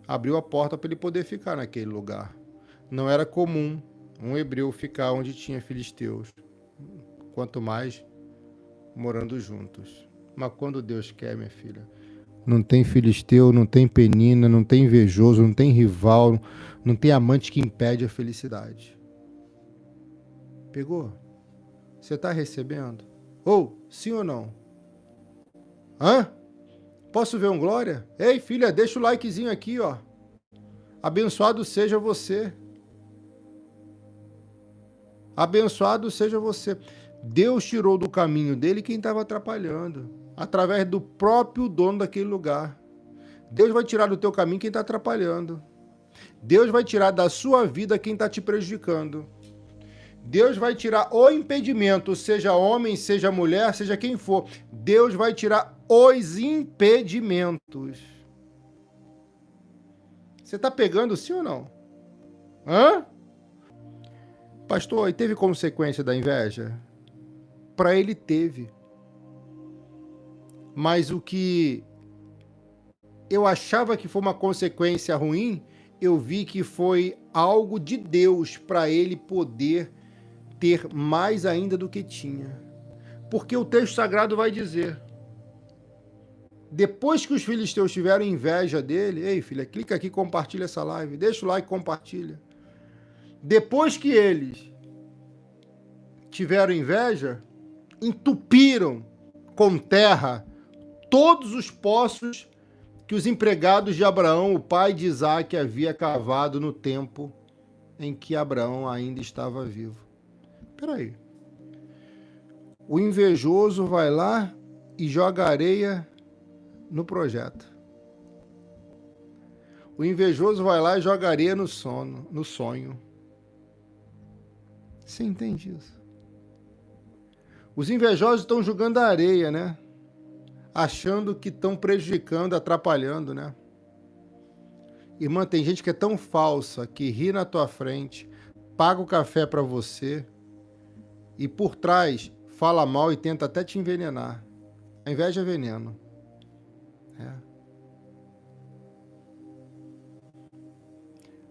abriu a porta para ele poder ficar naquele lugar. Não era comum um hebreu ficar onde tinha filisteus, quanto mais morando juntos. Mas quando Deus quer, minha filha, não tem filisteu, não tem penina, não tem invejoso, não tem rival, não tem amante que impede a felicidade. Pegou? Você está recebendo? Sim ou não? Posso ver um glória? Ei, filha, deixa o likezinho aqui, ó. Abençoado seja você. Abençoado seja você. Deus tirou do caminho dele quem estava atrapalhando, através do próprio dono daquele lugar. Deus vai tirar do teu caminho quem está atrapalhando. Deus vai tirar da sua vida quem está te prejudicando. Deus vai tirar o impedimento, seja homem, seja mulher, seja quem for. Deus vai tirar os impedimentos. Você está pegando sim ou não? Pastor, e teve consequência da inveja? Para ele teve. Mas o que eu achava que foi uma consequência ruim, eu vi que foi algo de Deus para ele poder ter mais ainda do que tinha. Porque o texto sagrado vai dizer, depois que os filisteus tiveram inveja dele, ei filha, clica aqui, compartilha essa live, deixa o like, compartilha. Depois que eles tiveram inveja, entupiram com terra todos os poços que os empregados de Abraão, o pai de Isaque, havia cavado no tempo em que Abraão ainda estava vivo. Peraí. O invejoso vai lá e joga areia no projeto. O invejoso vai lá e joga areia no sonho. Você entende isso? Os invejosos estão jogando areia, né? Achando que estão prejudicando, atrapalhando, né? Irmã, tem gente que é tão falsa que ri na tua frente, paga o café para você e por trás fala mal e tenta até te envenenar. A inveja é veneno.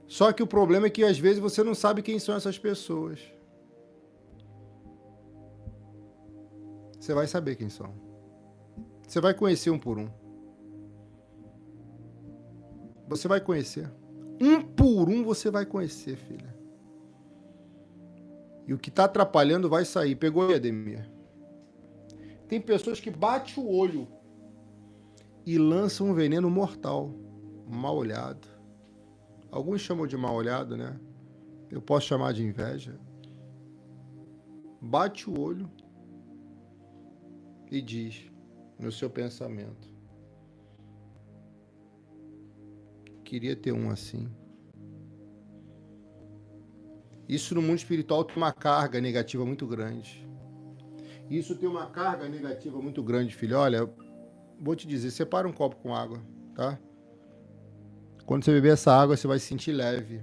Só que o problema é que às vezes você não sabe quem são essas pessoas. Você vai saber quem são. Você vai conhecer um por um. Você vai conhecer. Um por um você vai conhecer, filha. E o que está atrapalhando vai sair. Pegou aí, Ademir? Tem pessoas que batem o olho e lançam um veneno mortal. Mal olhado. Alguns chamam de mal olhado, né? Eu posso chamar de inveja. Bate o olho e diz no seu pensamento: queria ter um assim. Isso no mundo espiritual tem uma carga negativa muito grande. Isso tem uma carga negativa muito grande, filho. Olha, vou te dizer, separa um copo com água, tá? Quando você beber essa água, você vai se sentir leve.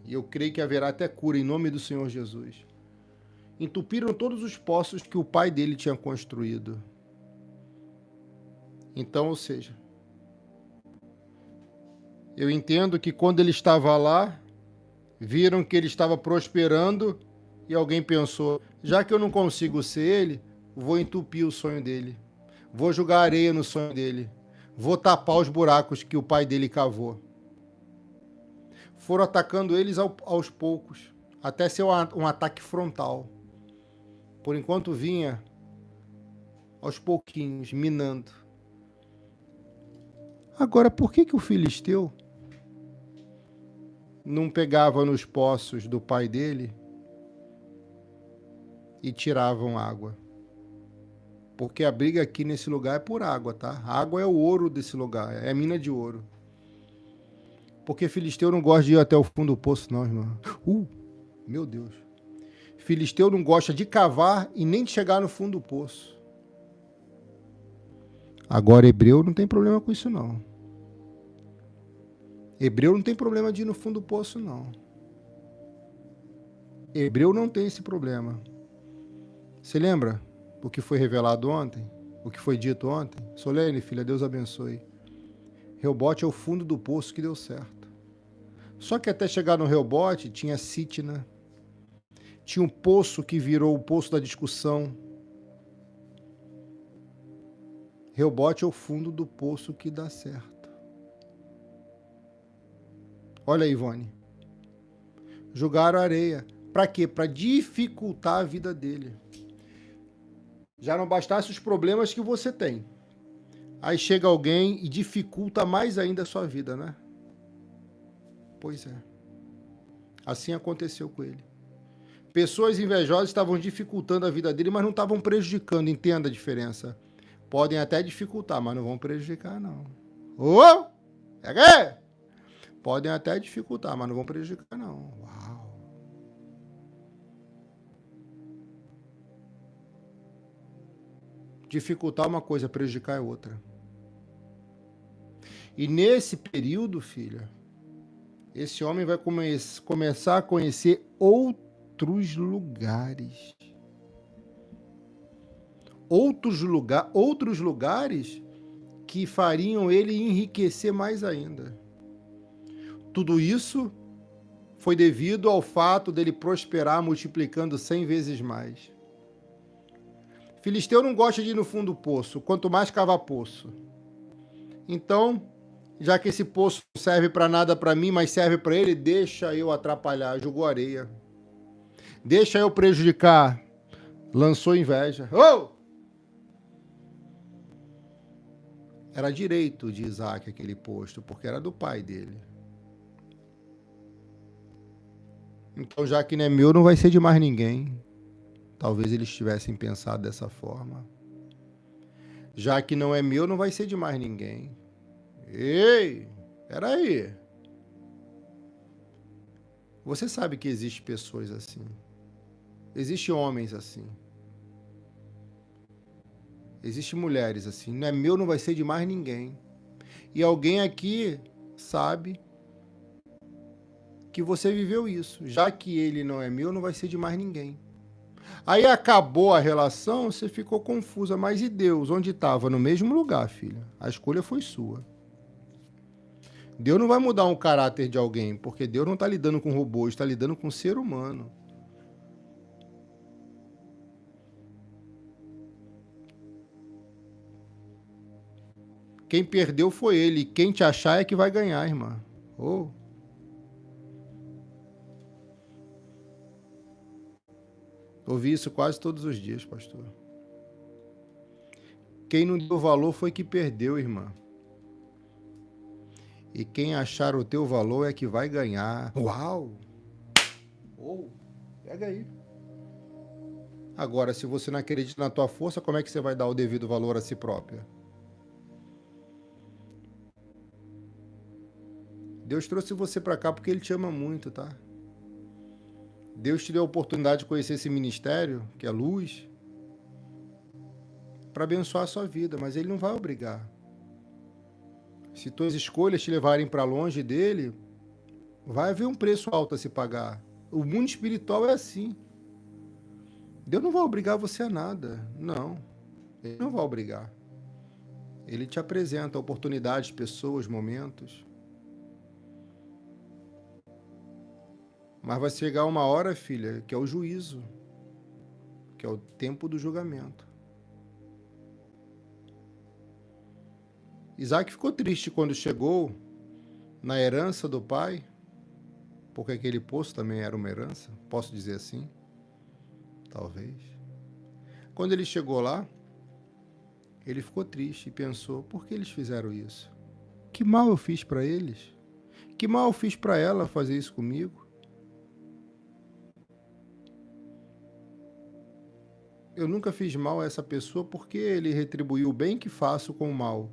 E eu creio que haverá até cura em nome do Senhor Jesus. Entupiram todos os poços que o pai dele tinha construído. Então, ou seja, eu entendo que quando ele estava lá, Viram que ele estava prosperando e alguém pensou, já que eu não consigo ser ele, vou entupir o sonho dele. Vou jogar areia no sonho dele. Vou tapar os buracos que o pai dele cavou. Foram atacando eles aos poucos, até ser um ataque frontal. Por enquanto vinha aos pouquinhos, minando. Agora, por que o filisteu não pegava nos poços do pai dele e tiravam água? Porque a briga aqui nesse lugar é por água, tá? A água é o ouro desse lugar, é mina de ouro. Porque filisteu não gosta de ir até o fundo do poço, não, irmão. Meu Deus. Filisteu não gosta de cavar e nem de chegar no fundo do poço. Agora, hebreu não tem problema com isso, não. Hebreu não tem problema de ir no fundo do poço, não. Hebreu não tem esse problema. Você lembra o que foi revelado ontem? O que foi dito ontem? Solene, filha, Deus abençoe. Reobote é o fundo do poço que deu certo. Só que até chegar no Reobote tinha Sitna, tinha um poço que virou o poço da discussão. Reobote é o fundo do poço que dá certo. Olha aí, Ivone. Jogaram areia. Para quê? Para dificultar a vida dele. Já não bastasse os problemas que você tem. Aí chega alguém e dificulta mais ainda a sua vida, né? Pois é. Assim aconteceu com ele. Pessoas invejosas estavam dificultando a vida dele, mas não estavam prejudicando. Entenda a diferença. Podem até dificultar, mas não vão prejudicar, não. É? Podem até dificultar, mas não vão prejudicar, não. Uau! Dificultar é uma coisa, prejudicar é outra. E nesse período, filha, esse homem vai começar a conhecer outros lugares. Outros lugares que fariam ele enriquecer mais ainda. Tudo isso foi devido ao fato dele prosperar multiplicando 100 vezes mais. Filisteu não gosta de ir no fundo do poço, quanto mais cavar poço. Então, já que esse poço não serve para nada para mim, mas serve para ele, deixa eu atrapalhar, jogou areia. Deixa eu prejudicar, lançou inveja. Era direito de Isaac aquele posto, porque era do pai dele. Então, já que não é meu, não vai ser de mais ninguém. Talvez eles tivessem pensado dessa forma. Já que não é meu, não vai ser de mais ninguém. Ei, peraí. Você sabe que existem pessoas assim. Existem homens assim. Existem mulheres assim. Não é meu, não vai ser de mais ninguém. E alguém aqui sabe que você viveu isso. Já que ele não é meu, não vai ser de mais ninguém. Aí acabou a relação, você ficou confusa. Mas e Deus? Onde estava? No mesmo lugar, filha. A escolha foi sua. Deus não vai mudar um caráter de alguém, porque Deus não está lidando com robô, está lidando com ser humano. Quem perdeu foi ele. Quem te achar é que vai ganhar, irmã. Ouvi isso quase todos os dias, pastor. Quem não deu valor foi que perdeu, irmã. E quem achar o teu valor é que vai ganhar. Uau! Pega aí. Agora, se você não acredita na tua força, como é que você vai dar o devido valor a si própria? Deus trouxe você para cá porque Ele te ama muito, tá? Deus te deu a oportunidade de conhecer esse ministério, que é luz, para abençoar a sua vida, mas Ele não vai obrigar. Se tuas escolhas te levarem para longe dele, vai haver um preço alto a se pagar. O mundo espiritual é assim. Deus não vai obrigar você a nada. Não. Ele não vai obrigar. Ele te apresenta oportunidades, pessoas, momentos. Mas vai chegar uma hora, filha, que é o juízo, que é o tempo do julgamento. Isaac ficou triste quando chegou na herança do pai, porque aquele poço também era uma herança, posso dizer assim? Talvez. Quando ele chegou lá, ele ficou triste e pensou, por que eles fizeram isso? Que mal eu fiz para eles? Que mal eu fiz para ela fazer isso comigo? Eu nunca fiz mal a essa pessoa porque ele retribuiu o bem que faço com o mal.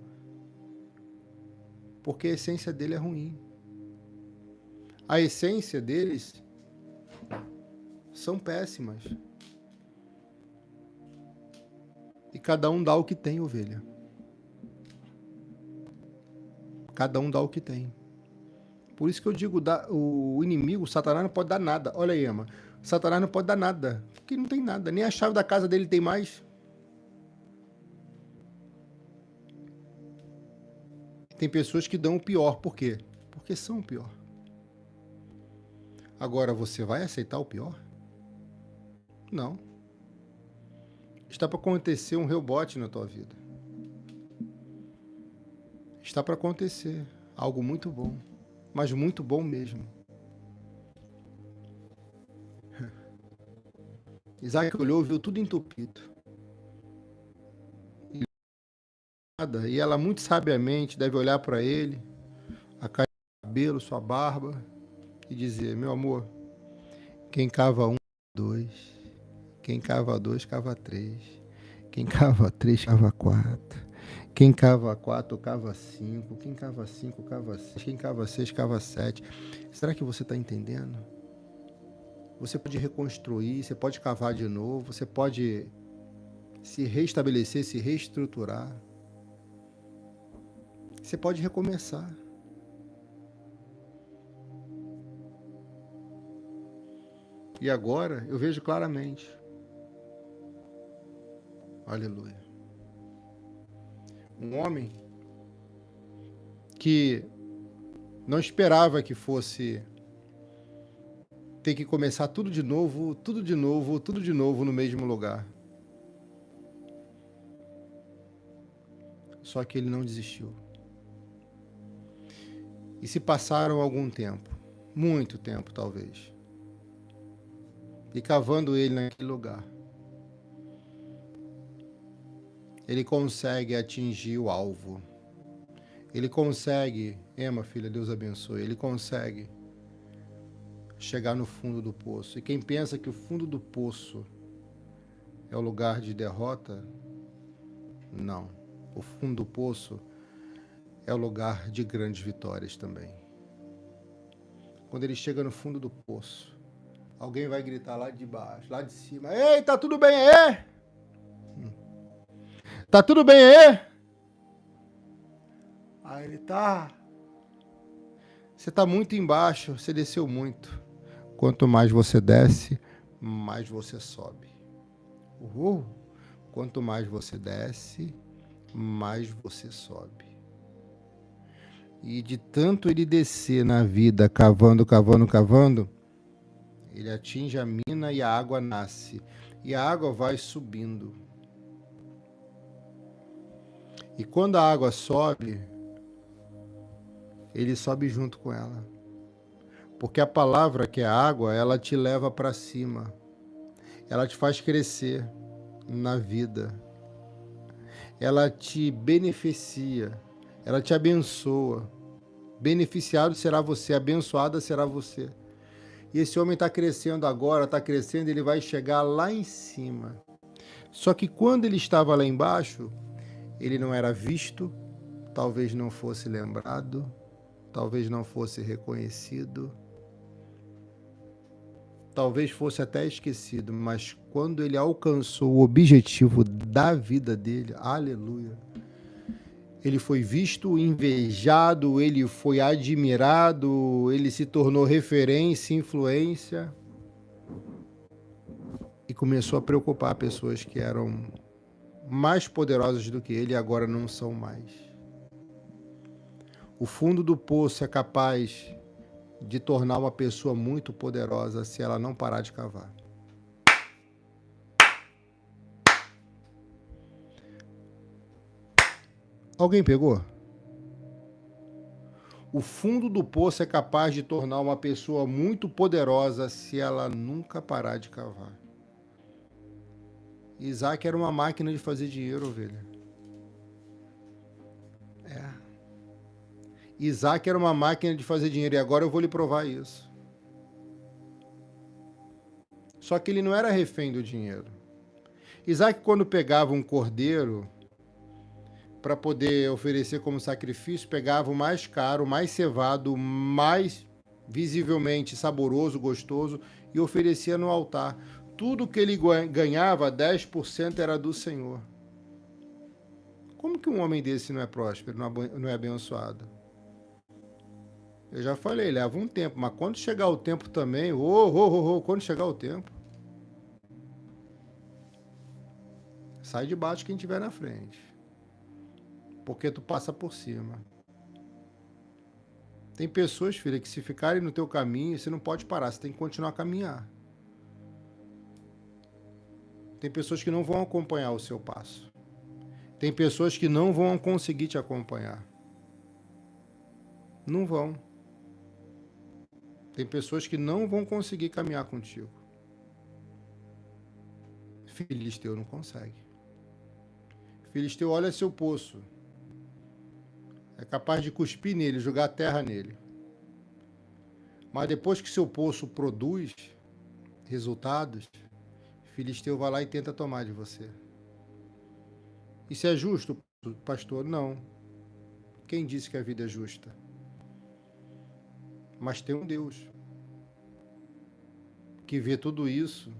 Porque a essência dele é ruim. A essência deles são péssimas. E cada um dá o que tem, ovelha. Cada um dá o que tem. Por isso que eu digo, o inimigo, o Satanás, não pode dar nada. Olha aí, Emma. Satanás não pode dar nada. Porque não tem nada. Nem a chave da casa dele tem mais. Tem pessoas que dão o pior. Por quê? Porque são o pior. Agora, você vai aceitar o pior? Não. Está para acontecer um rebote na tua vida. Está para acontecer algo muito bom. Mas muito bom mesmo. Isaac olhou e viu tudo entupido. E ela muito sabiamente deve olhar para ele, a cara de cabelo, sua barba, e dizer, meu amor, quem cava um, dois. Quem cava dois, cava três. Quem cava três, cava quatro. Quem cava quatro, cava cinco. Quem cava cinco, cava seis. Quem cava seis, cava sete. Será que você está entendendo? Você pode reconstruir, você pode cavar de novo, você pode se restabelecer, se reestruturar. Você pode recomeçar. E agora eu vejo claramente. Aleluia. Um homem que não esperava que fosse ter que começar tudo de novo, tudo de novo, tudo de novo no mesmo lugar. Só que ele não desistiu. E se passaram algum tempo, muito tempo talvez, e cavando ele naquele lugar, ele consegue atingir o alvo. Ele consegue, Emma, filha, Deus abençoe, ele consegue chegar no fundo do poço. E quem pensa que o fundo do poço é o lugar de derrota, não. O fundo do poço é o lugar de grandes vitórias também. Quando ele chega no fundo do poço, alguém vai gritar lá de baixo, lá de cima, ei, tá tudo bem aí? Tá tudo bem aí? Aí ele tá. Você tá muito embaixo, você desceu muito. Quanto mais você desce, mais você sobe. Quanto mais você desce, mais você sobe. E de tanto ele descer na vida, cavando, cavando, cavando, ele atinge a mina e a água nasce. E a água vai subindo. E quando a água sobe, ele sobe junto com ela. Porque a palavra, que é a água, ela te leva para cima. Ela te faz crescer na vida. Ela te beneficia. Ela te abençoa. Beneficiado será você, abençoada será você. E esse homem está crescendo agora, está crescendo, ele vai chegar lá em cima. Só que quando ele estava lá embaixo, ele não era visto, talvez não fosse lembrado, talvez não fosse reconhecido, talvez fosse até esquecido, mas quando ele alcançou o objetivo da vida dele, aleluia, ele foi visto, invejado, ele foi admirado, ele se tornou referência, influência e começou a preocupar pessoas que eram mais poderosas do que ele e agora não são mais. O fundo do poço é capaz de tornar uma pessoa muito poderosa se ela não parar de cavar. Alguém pegou? O fundo do poço é capaz de tornar uma pessoa muito poderosa se ela nunca parar de cavar. Isaac era uma máquina de fazer dinheiro, ovelha. Isaac era uma máquina de fazer dinheiro, e agora eu vou lhe provar isso. Só que ele não era refém do dinheiro. Isaac, quando pegava um cordeiro para poder oferecer como sacrifício, pegava o mais caro, o mais cevado, o mais visivelmente saboroso, gostoso, e oferecia no altar. Tudo que ele ganhava, 10% era do Senhor. Como que um homem desse não é próspero, não é abençoado? Eu já falei, leva um tempo, mas quando chegar o tempo também, quando chegar o tempo, sai de baixo quem estiver na frente, porque tu passa por cima. Tem pessoas, filha, que se ficarem no teu caminho, você não pode parar, você tem que continuar a caminhar. Tem pessoas que não vão acompanhar o seu passo. Tem pessoas que não vão conseguir te acompanhar. Não vão. Tem pessoas que não vão conseguir caminhar contigo. Filisteu não consegue. Filisteu olha seu poço. É capaz de cuspir nele, jogar terra nele. Mas depois que seu poço produz resultados, Filisteu vai lá e tenta tomar de você. Isso é justo, pastor? Não. Quem disse que a vida é justa? Mas tem um Deus que vê tudo isso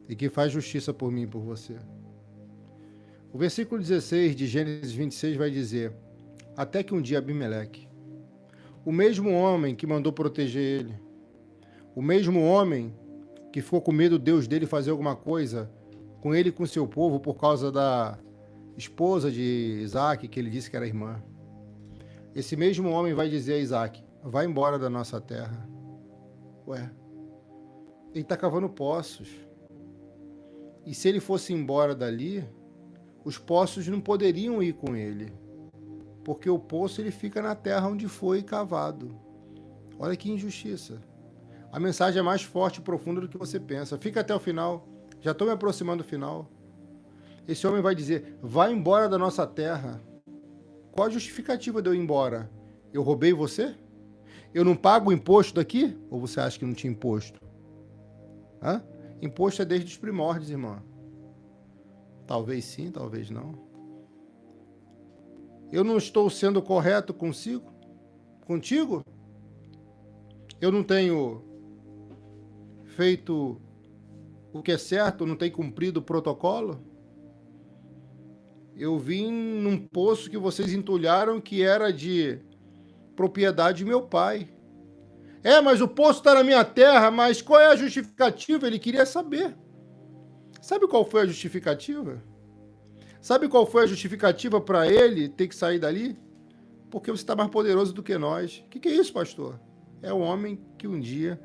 e que faz justiça por mim e por você. O versículo 16 de Gênesis 26 vai dizer: até que um dia Abimeleque, o mesmo homem que mandou proteger ele, o mesmo homem que ficou com medo do Deus dele fazer alguma coisa com ele e com seu povo por causa da esposa de Isaac, que ele disse que era irmã. Esse mesmo homem vai dizer a Isaac: vai embora da nossa terra. Ué, ele está cavando poços. E se ele fosse embora dali, os poços não poderiam ir com ele, porque o poço ele fica na terra onde foi cavado. Olha que injustiça. A mensagem é mais forte e profunda do que você pensa. Fica até o final. Já estou me aproximando do final. Esse homem vai dizer: vai embora da nossa terra. Qual a justificativa de eu ir embora? Eu roubei você? Eu não pago o imposto daqui? Ou você acha que não tinha imposto? Hã? Imposto é desde os primórdios, irmã. Talvez sim, talvez não. Eu não estou sendo correto contigo? Eu não tenho feito o que é certo, não tenho cumprido o protocolo? Eu vim num poço que vocês entulharam que era de propriedade de meu pai. Mas o poço está na minha terra, mas qual é a justificativa? Ele queria saber. Sabe qual foi a justificativa? Sabe qual foi a justificativa para ele ter que sair dali? Porque você está mais poderoso do que nós. O que é isso, pastor? É um homem que um dia,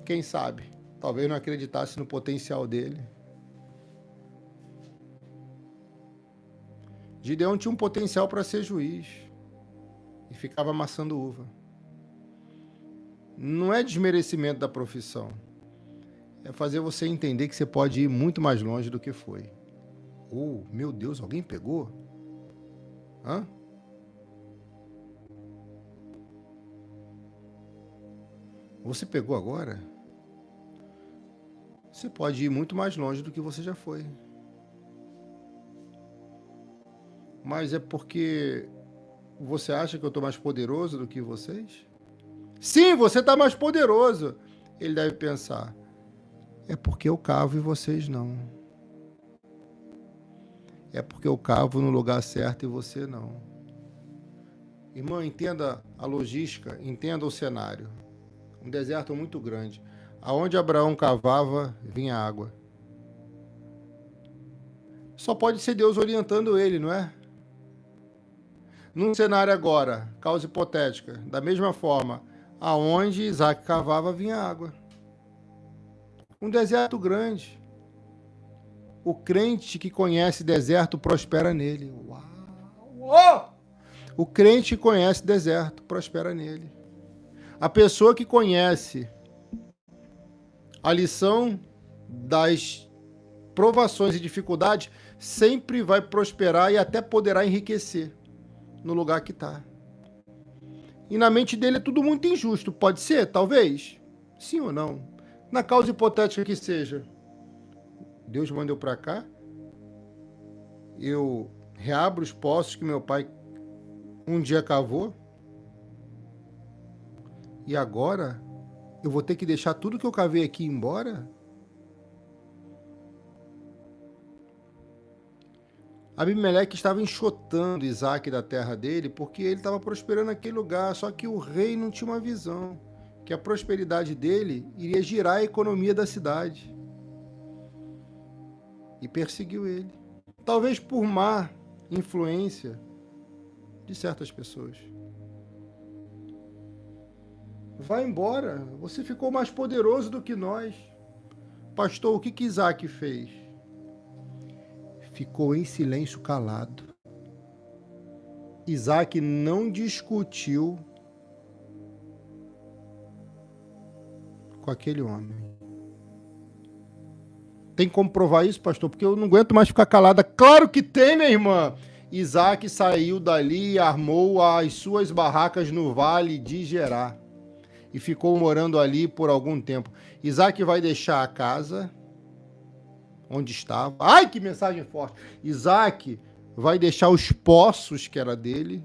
quem sabe, talvez não acreditasse no potencial dele. Gideão tinha um potencial para ser juiz e ficava amassando uva. Não é desmerecimento da profissão. É fazer você entender que você pode ir muito mais longe do que foi. Oh, meu Deus, alguém pegou? Hã? Você pegou agora? Você pode ir muito mais longe do que você já foi. Mas é porque você acha que eu estou mais poderoso do que vocês? Sim, você está mais poderoso. Ele deve pensar: é porque eu cavo e vocês não. É porque eu cavo no lugar certo e você não. Irmão, entenda a logística, entenda o cenário. Um deserto muito grande. Aonde Abraão cavava, vinha água. Só pode ser Deus orientando ele, não é? Num cenário agora, causa hipotética, da mesma forma, aonde Isaac cavava vinha água. Um deserto grande. O crente que conhece deserto prospera nele. Uau! O crente que conhece deserto prospera nele. A pessoa que conhece a lição das provações e dificuldades sempre vai prosperar e até poderá enriquecer no lugar que está. E na mente dele é tudo muito injusto. Pode ser? Talvez. Sim ou não? Na causa hipotética que seja. Deus mandou para cá. Eu reabro os poços que meu pai um dia cavou. E agora eu vou ter que deixar tudo que eu cavei aqui embora? Abimeleque estava enxotando Isaac da terra dele porque ele estava prosperando naquele lugar, só que o rei não tinha uma visão, que a prosperidade dele iria girar a economia da cidade. E perseguiu ele. Talvez por má influência de certas pessoas. Vai embora, você ficou mais poderoso do que nós. Pastor, o que Isaac fez? Ficou em silêncio calado. Isaac não discutiu com aquele homem. Tem como provar isso, pastor? Porque eu não aguento mais ficar calada. Claro que tem, minha irmã! Isaac saiu dali e armou as suas barracas no vale de Gerar. E ficou morando ali por algum tempo. Isaac vai deixar a casa onde estava. Ai, que mensagem forte! Isaac vai deixar os poços que eram dele.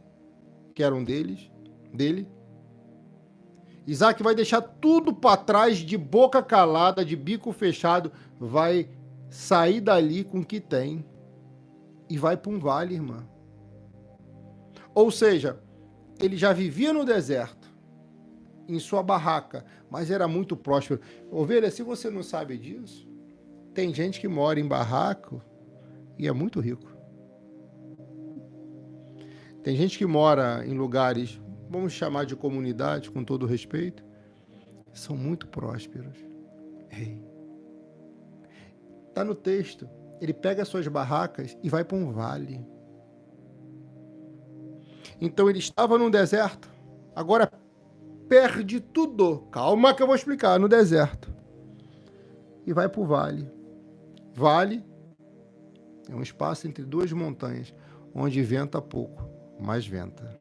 Isaac vai deixar tudo para trás, de boca calada, de bico fechado. Vai sair dali com o que tem e vai para um vale, irmã. Ou seja, ele já vivia no deserto, em sua barraca, mas era muito próspero. Ovelha, se você não sabe disso, tem gente que mora em barraco e é muito rico. Tem gente que mora em lugares, vamos chamar de comunidade, com todo respeito, são muito prósperos. Está no texto. Ele pega suas barracas e vai para um vale. Então ele estava num deserto, agora perde tudo. Calma que eu vou explicar, no deserto. E vai para o vale. Vale é um espaço entre duas montanhas, onde venta pouco, mas venta.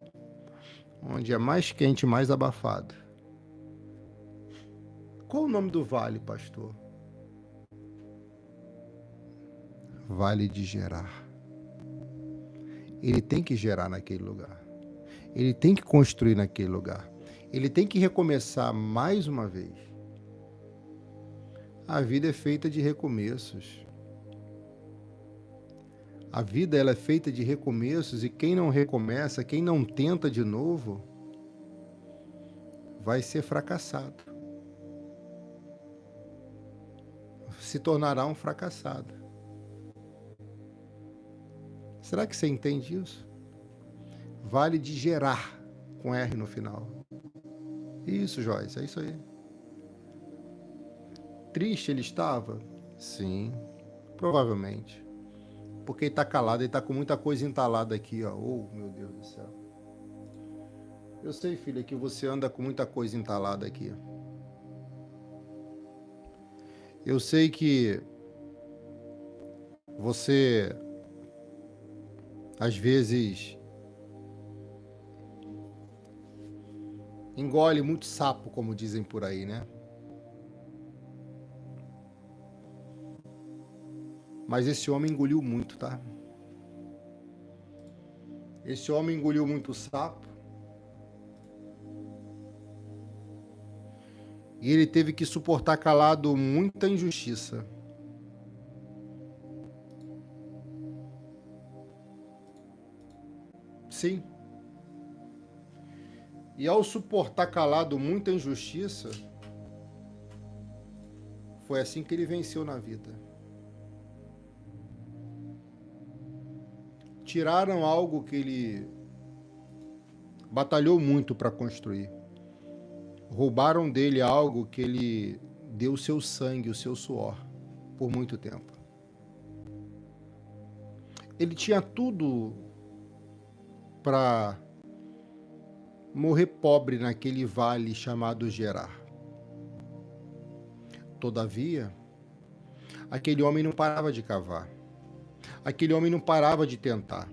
Onde é mais quente, mais abafado. Qual o nome do vale, pastor? Vale de Gerar. Ele tem que gerar naquele lugar. Ele tem que construir naquele lugar. Ele tem que recomeçar mais uma vez. A vida é feita de recomeços. A vida ela é feita de recomeços e quem não recomeça, quem não tenta de novo, vai ser fracassado. Se tornará um fracassado. Será que você entende isso? Vale de Gerar, com R no final. Isso, Joyce, é isso aí. Triste ele estava? Sim, provavelmente. Porque ele está calado, ele está com muita coisa entalada aqui, ó. Oh, meu Deus do céu. Eu sei, filha, que você anda com muita coisa entalada aqui. Eu sei que você, às vezes, engole muito sapo, como dizem por aí, né? Mas esse homem engoliu muito, tá? Esse homem engoliu muito sapo. E ele teve que suportar calado muita injustiça. Sim. E ao suportar calado muita injustiça, foi assim que ele venceu na vida. Tiraram algo que ele batalhou muito para construir. Roubaram dele algo que ele deu o seu sangue, o seu suor, por muito tempo. Ele tinha tudo para morrer pobre naquele vale chamado Gerar. Todavia, aquele homem não parava de cavar. Aquele homem não parava de tentar.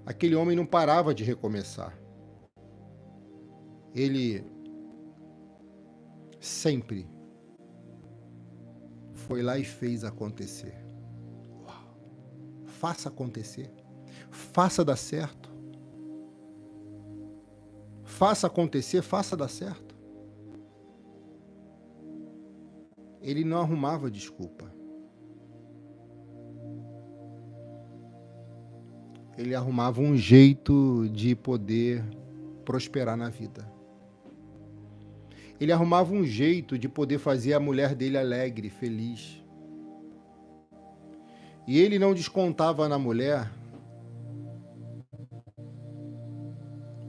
Aquele homem não parava de recomeçar. Ele sempre foi lá e fez acontecer. Uau. Faça acontecer. Faça dar certo. Faça acontecer, faça dar certo. Ele não arrumava desculpa. Ele arrumava um jeito de poder prosperar na vida. Ele arrumava um jeito de poder fazer a mulher dele alegre, feliz. E ele não descontava na mulher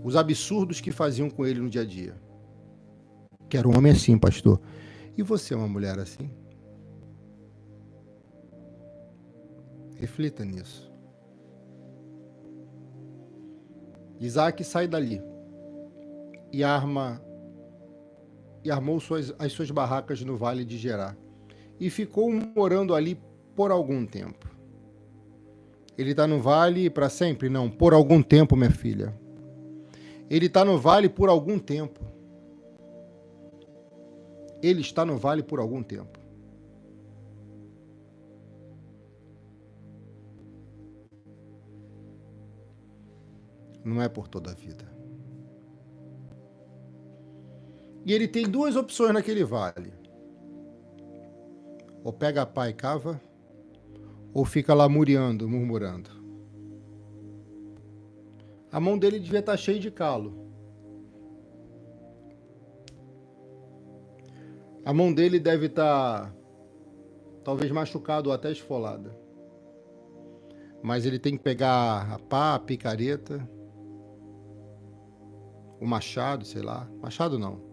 os absurdos que faziam com ele no dia a dia. Que era um homem assim, pastor. E você é uma mulher assim? Reflita nisso. Isaac sai dali e armou as suas barracas no vale de Gerar e ficou morando ali por algum tempo. Ele está no vale para sempre? Não, por algum tempo, minha filha. Ele está no vale por algum tempo. Ele está no vale por algum tempo. Não é por toda a vida. E ele tem duas opções naquele vale. Ou pega a pá e cava, ou fica lá murmurando. A mão dele devia estar cheia de calo. A mão dele deve estar talvez machucada ou até esfolada. Mas ele tem que pegar a pá, a picareta, o machado, sei lá. Machado não.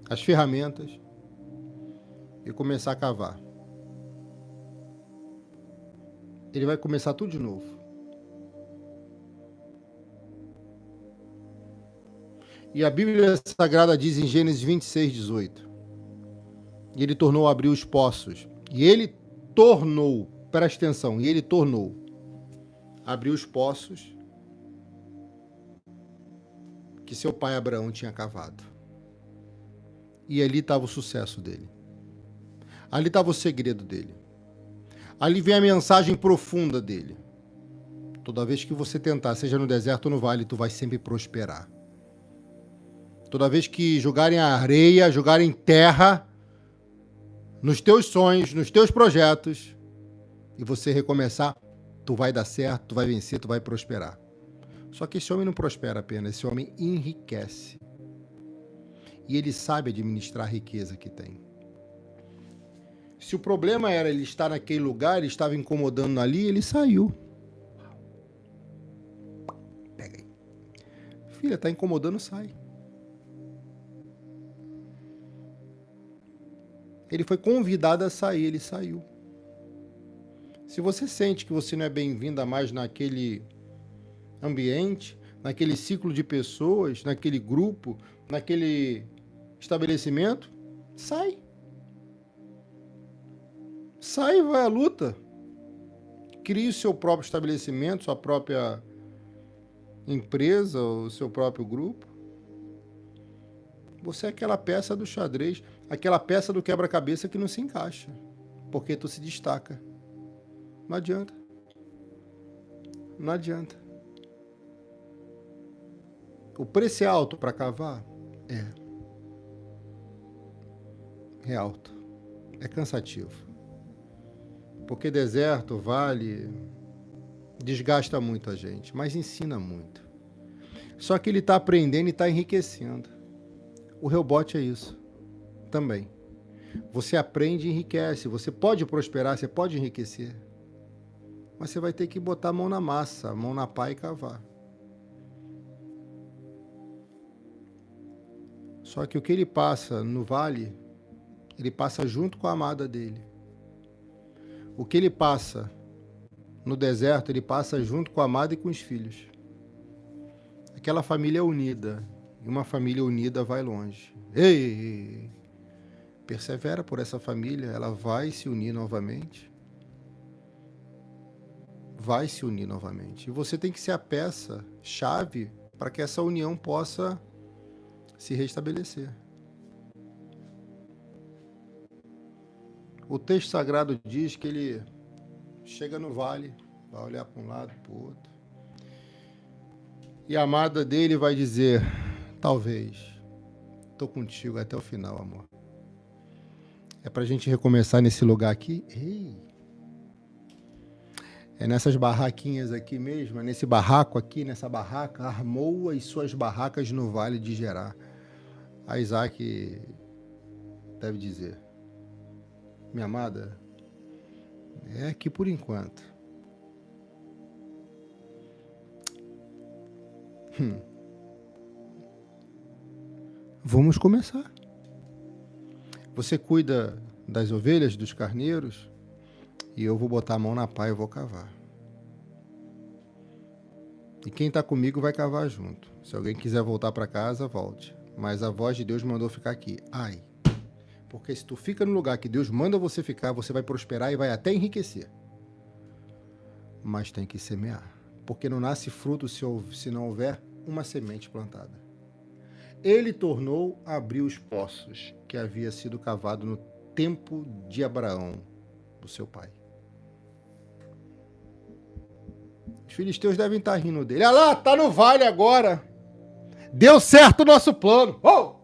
As ferramentas e começar a cavar. Ele vai começar tudo de novo. E a Bíblia Sagrada diz em Gênesis 26, 18. E ele tornou a abrir os poços. E ele tornou, presta atenção, e ele tornou a abrir os poços que seu pai Abraão tinha cavado. E ali estava o sucesso dele. Ali estava o segredo dele. Ali vem a mensagem profunda dele. Toda vez que você tentar, seja no deserto ou no vale, tu vai sempre prosperar. Toda vez que jogarem areia, jogarem terra nos teus sonhos, nos teus projetos, e você recomeçar, tu vai dar certo, tu vai vencer, tu vai prosperar. Só que esse homem não prospera apenas, esse homem enriquece. E ele sabe administrar a riqueza que tem. Se o problema era ele estar naquele lugar, ele estava incomodando ali, ele saiu. Pega aí. Filha, está incomodando, sai. Ele foi convidado a sair, ele saiu. Se você sente que você não é bem-vinda mais naquele ambiente, naquele ciclo de pessoas, naquele grupo, naquele estabelecimento, sai. Sai e vai à luta. Crie o seu próprio estabelecimento, sua própria empresa, o seu próprio grupo. Você é aquela peça do xadrez, aquela peça do quebra-cabeça que não se encaixa, porque tu se destaca. Não adianta. Não adianta. O preço é alto para cavar? É alto. É cansativo. Porque deserto, vale, desgasta muito a gente, mas ensina muito. Só que ele está aprendendo e está enriquecendo. O rebote é isso também. Você aprende e enriquece. Você pode prosperar, você pode enriquecer. Mas você vai ter que botar a mão na massa, a mão na pá e cavar. Só que o que ele passa no vale, ele passa junto com a amada dele. O que ele passa no deserto, ele passa junto com a amada e com os filhos. Aquela família é unida. E uma família unida vai longe. Ei! Persevera por essa família, ela vai se unir novamente. Vai se unir novamente. E você tem que ser a peça-chave para que essa união possa se restabelecer. O texto sagrado diz que ele chega no vale, vai olhar para um lado, para o outro. E a amada dele vai dizer, talvez, estou contigo até o final, amor. É para a gente recomeçar nesse lugar aqui? Ei! É nessas barraquinhas aqui mesmo, é nesse barraco aqui, nessa barraca, armou as suas barracas no vale de Gerar. A Isaac deve dizer, minha amada, é aqui por enquanto. Vamos começar. Você cuida das ovelhas, dos carneiros, e eu vou botar a mão na pá e vou cavar. E quem está comigo vai cavar junto. Se alguém quiser voltar para casa, volte. Mas a voz de Deus mandou ficar aqui. Ai, porque se tu fica no lugar que Deus manda você ficar, você vai prosperar e vai até enriquecer. Mas tem que semear, porque não nasce fruto se não houver uma semente plantada. Ele tornou a abrir os poços que havia sido cavado no tempo de Abraão, do seu pai. Os filisteus devem estar rindo dele. Olha lá, tá no vale agora. Deu certo o nosso plano. Oh!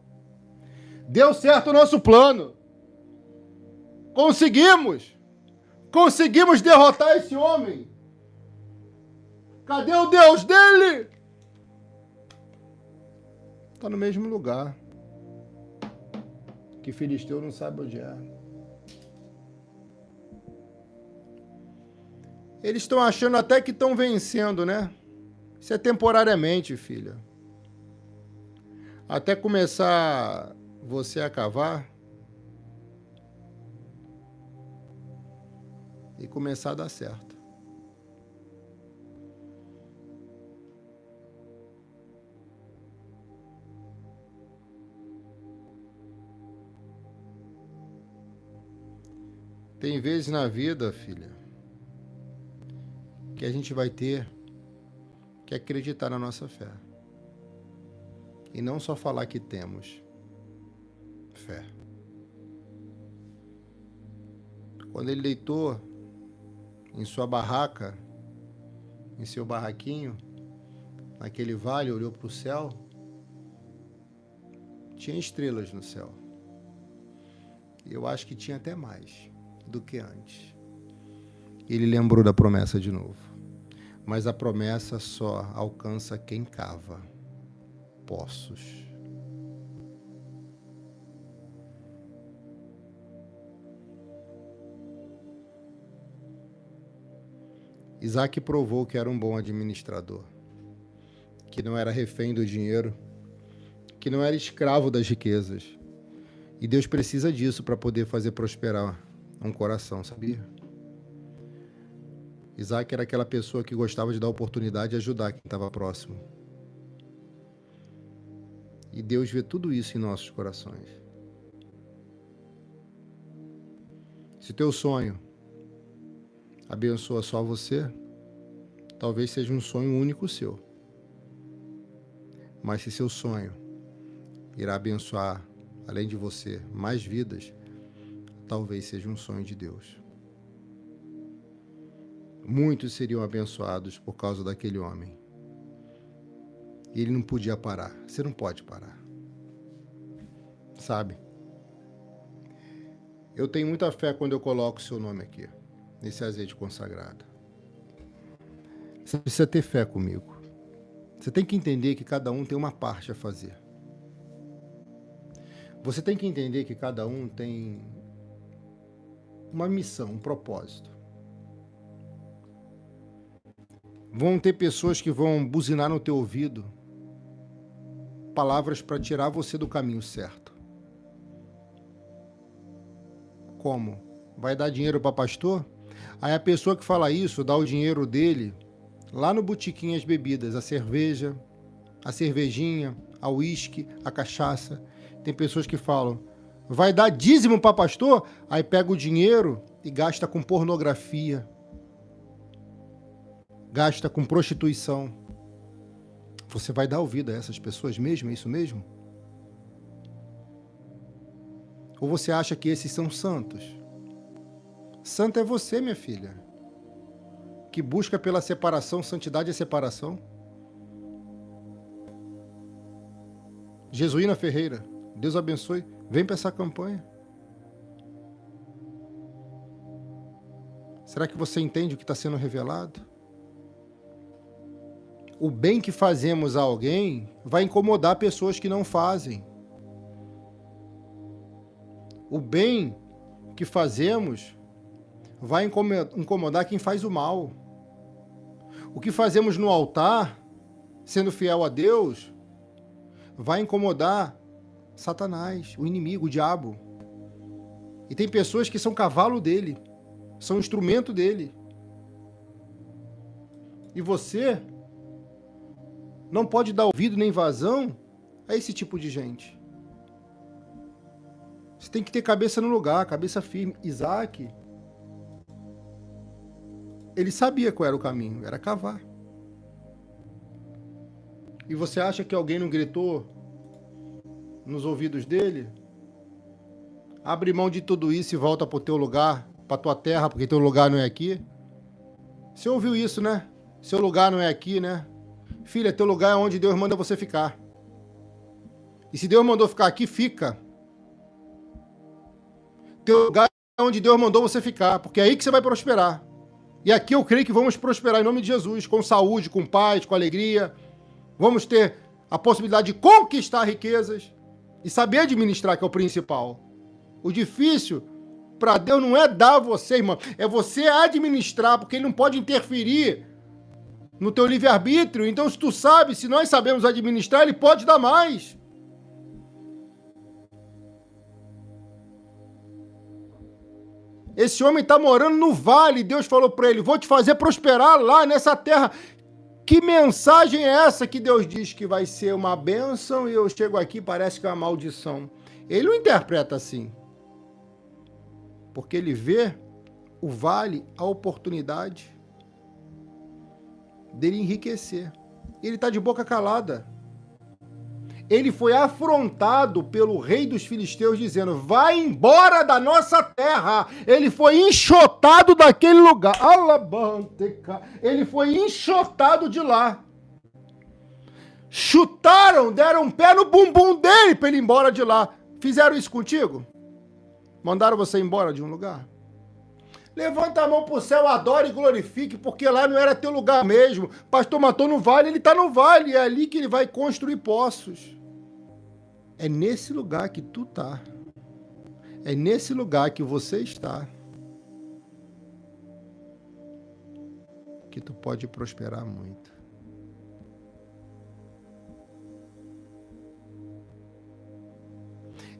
Deu certo o nosso plano. Conseguimos. Conseguimos derrotar esse homem. Cadê o Deus dele? Está no mesmo lugar. Que filisteu não sabe onde é. Eles estão achando até que estão vencendo, né? Isso é temporariamente, filha. Até começar você a cavar e começar a dar certo. Tem vezes na vida, filha, que a gente vai ter que acreditar na nossa fé. E não só falar que temos fé. Quando ele deitou em sua barraca, em seu barraquinho, naquele vale, olhou para o céu, tinha estrelas no céu. Eu acho que tinha até mais do que antes. Ele lembrou da promessa de novo. Mas a promessa só alcança quem cava poços. Isaac provou que era um bom administrador, que não era refém do dinheiro, que não era escravo das riquezas. E Deus precisa disso para poder fazer prosperar um coração, sabia? Isaac era aquela pessoa que gostava de dar oportunidade e ajudar quem estava próximo. E Deus vê tudo isso em nossos corações. Se teu sonho abençoa só você, talvez seja um sonho único seu. Mas se seu sonho irá abençoar, além de você, mais vidas, talvez seja um sonho de Deus. Muitos seriam abençoados por causa daquele homem. E ele não podia parar. Você não pode parar. Sabe? Eu tenho muita fé quando eu coloco o seu nome aqui, nesse azeite consagrado. Você precisa ter fé comigo. Você tem que entender que cada um tem uma parte a fazer. Você tem que entender que cada um tem uma missão, um propósito. Vão ter pessoas que vão buzinar no teu ouvido palavras para tirar você do caminho certo. Como? Vai dar dinheiro para pastor? Aí a pessoa que fala isso dá o dinheiro dele lá no botequim as bebidas, a cerveja, a cervejinha, a uísque, a cachaça. Tem pessoas que falam, vai dar dízimo para pastor? Aí pega o dinheiro e gasta com pornografia, gasta com prostituição. Você vai dar ouvido a essas pessoas mesmo? É isso mesmo? Ou você acha que esses são santos? Santo é você, minha filha, que busca pela separação. Santidade é separação. Jesuína Ferreira, Deus abençoe. Vem para essa campanha. Será que você entende o que está sendo revelado? O bem que fazemos a alguém vai incomodar pessoas que não fazem. O bem que fazemos vai incomodar quem faz o mal. O que fazemos no altar, sendo fiel a Deus, vai incomodar Satanás, o inimigo, o diabo. E tem pessoas que são cavalo dele, são instrumento dele. E você não pode dar ouvido nem vazão a esse tipo de gente. Você tem que ter cabeça no lugar, cabeça firme. Isaac, ele sabia qual era o caminho, era cavar. E você acha que alguém não gritou nos ouvidos dele? Abre mão de tudo isso e volta para o teu lugar, para a tua terra, porque teu lugar não é aqui. Você ouviu isso, né? Seu lugar não é aqui, né? Filha, teu lugar é onde Deus manda você ficar. E se Deus mandou ficar aqui, fica. Teu lugar é onde Deus mandou você ficar, porque é aí que você vai prosperar. E aqui eu creio que vamos prosperar em nome de Jesus, com saúde, com paz, com alegria. Vamos ter a possibilidade de conquistar riquezas e saber administrar, que é o principal. O difícil para Deus não é dar a você, irmão, é você administrar, porque Ele não pode interferir no teu livre-arbítrio. Então, se tu sabe, se nós sabemos administrar, Ele pode dar mais. Esse homem está morando no vale. Deus falou para ele, vou te fazer prosperar lá nessa terra. Que mensagem é essa que Deus diz que vai ser uma bênção e eu chego aqui parece que é uma maldição? Ele não interpreta assim. Porque ele vê o vale, a oportunidade dele enriquecer. Ele está de boca calada. Ele foi afrontado pelo rei dos filisteus dizendo, vai embora da nossa terra. Ele foi enxotado daquele lugar. Alabanteca. Ele foi enxotado de lá. Chutaram, deram um pé no bumbum dele para ele ir embora de lá. Fizeram isso contigo? Mandaram você embora de um lugar? Levanta a mão para o céu, adore e glorifique, porque lá não era teu lugar mesmo. Pastor matou no vale, ele está no vale. É ali que ele vai construir poços. É nesse lugar que tu tá. É nesse lugar que você está. Que tu pode prosperar muito.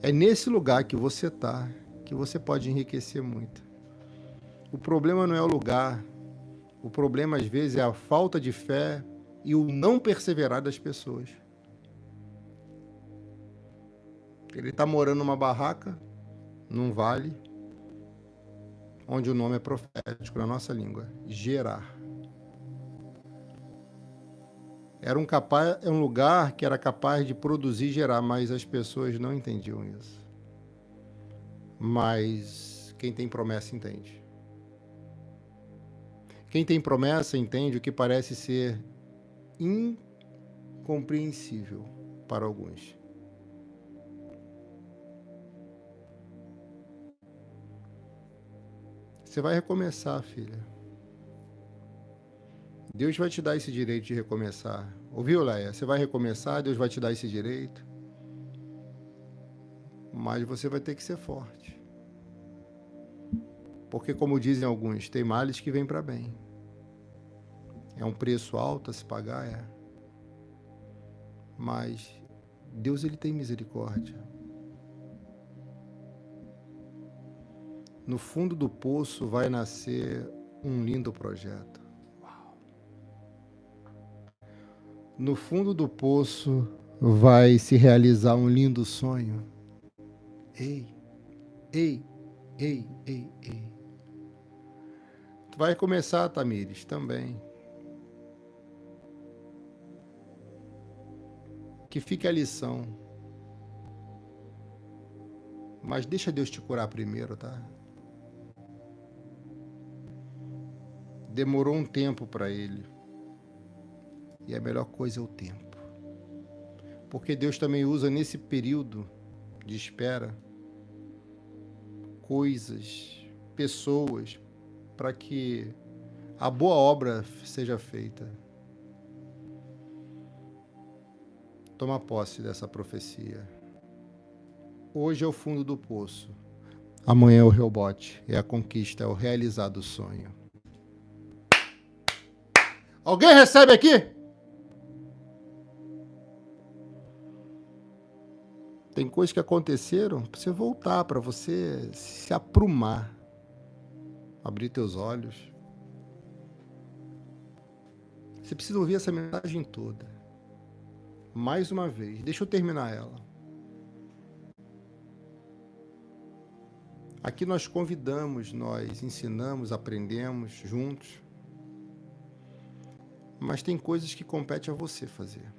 É nesse lugar que você tá, que você pode enriquecer muito. O problema não é o lugar. O problema, às vezes, é a falta de fé e o não perseverar das pessoas. Ele está morando numa barraca, num vale, onde o nome é profético na nossa língua, Gerar. Era um lugar que era capaz de produzir e gerar, mas as pessoas não entendiam isso. Mas quem tem promessa entende. Quem tem promessa entende o que parece ser incompreensível para alguns. Você vai recomeçar, filha. Deus vai te dar esse direito de recomeçar. Ouviu, Leia? Você vai recomeçar, Deus vai te dar esse direito. Mas você vai ter que ser forte. Porque, como dizem alguns, tem males que vêm para bem. É um preço alto a se pagar, é. Mas Deus, ele tem misericórdia. No fundo do poço vai nascer um lindo projeto. No fundo do poço vai se realizar um lindo sonho. Ei, ei, ei, ei, ei. Tu vai começar, Tamires, também. Que fique a lição. Mas deixa Deus te curar primeiro, tá? Demorou um tempo para ele. E a melhor coisa é o tempo. Porque Deus também usa nesse período de espera coisas, pessoas, para que a boa obra seja feita. Toma posse dessa profecia. Hoje é o fundo do poço. Amanhã é o rebote, é a conquista, é o realizado sonho. Alguém recebe aqui? Tem coisas que aconteceram para você voltar, para você se aprumar, abrir teus olhos. Você precisa ouvir essa mensagem toda. Mais uma vez, deixa eu terminar ela. Aqui nós convidamos, nós ensinamos, aprendemos juntos. Mas tem coisas que compete a você fazer.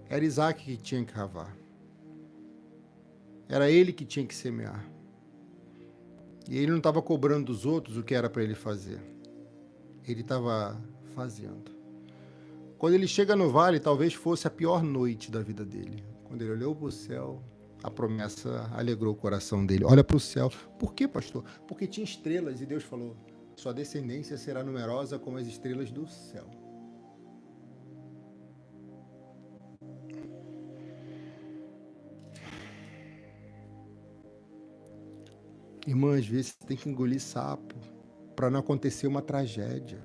Era Isaac que tinha que cavar. Era ele que tinha que semear. E ele não estava cobrando dos outros o que era para ele fazer. Ele estava fazendo. Quando ele chega no vale, talvez fosse a pior noite da vida dele. Quando ele olhou para o céu, a promessa alegrou o coração dele. Olha para o céu. Por quê, pastor? Porque tinha estrelas e Deus falou: sua descendência será numerosa como as estrelas do céu. Irmã, às vezes você tem que engolir sapo para não acontecer uma tragédia.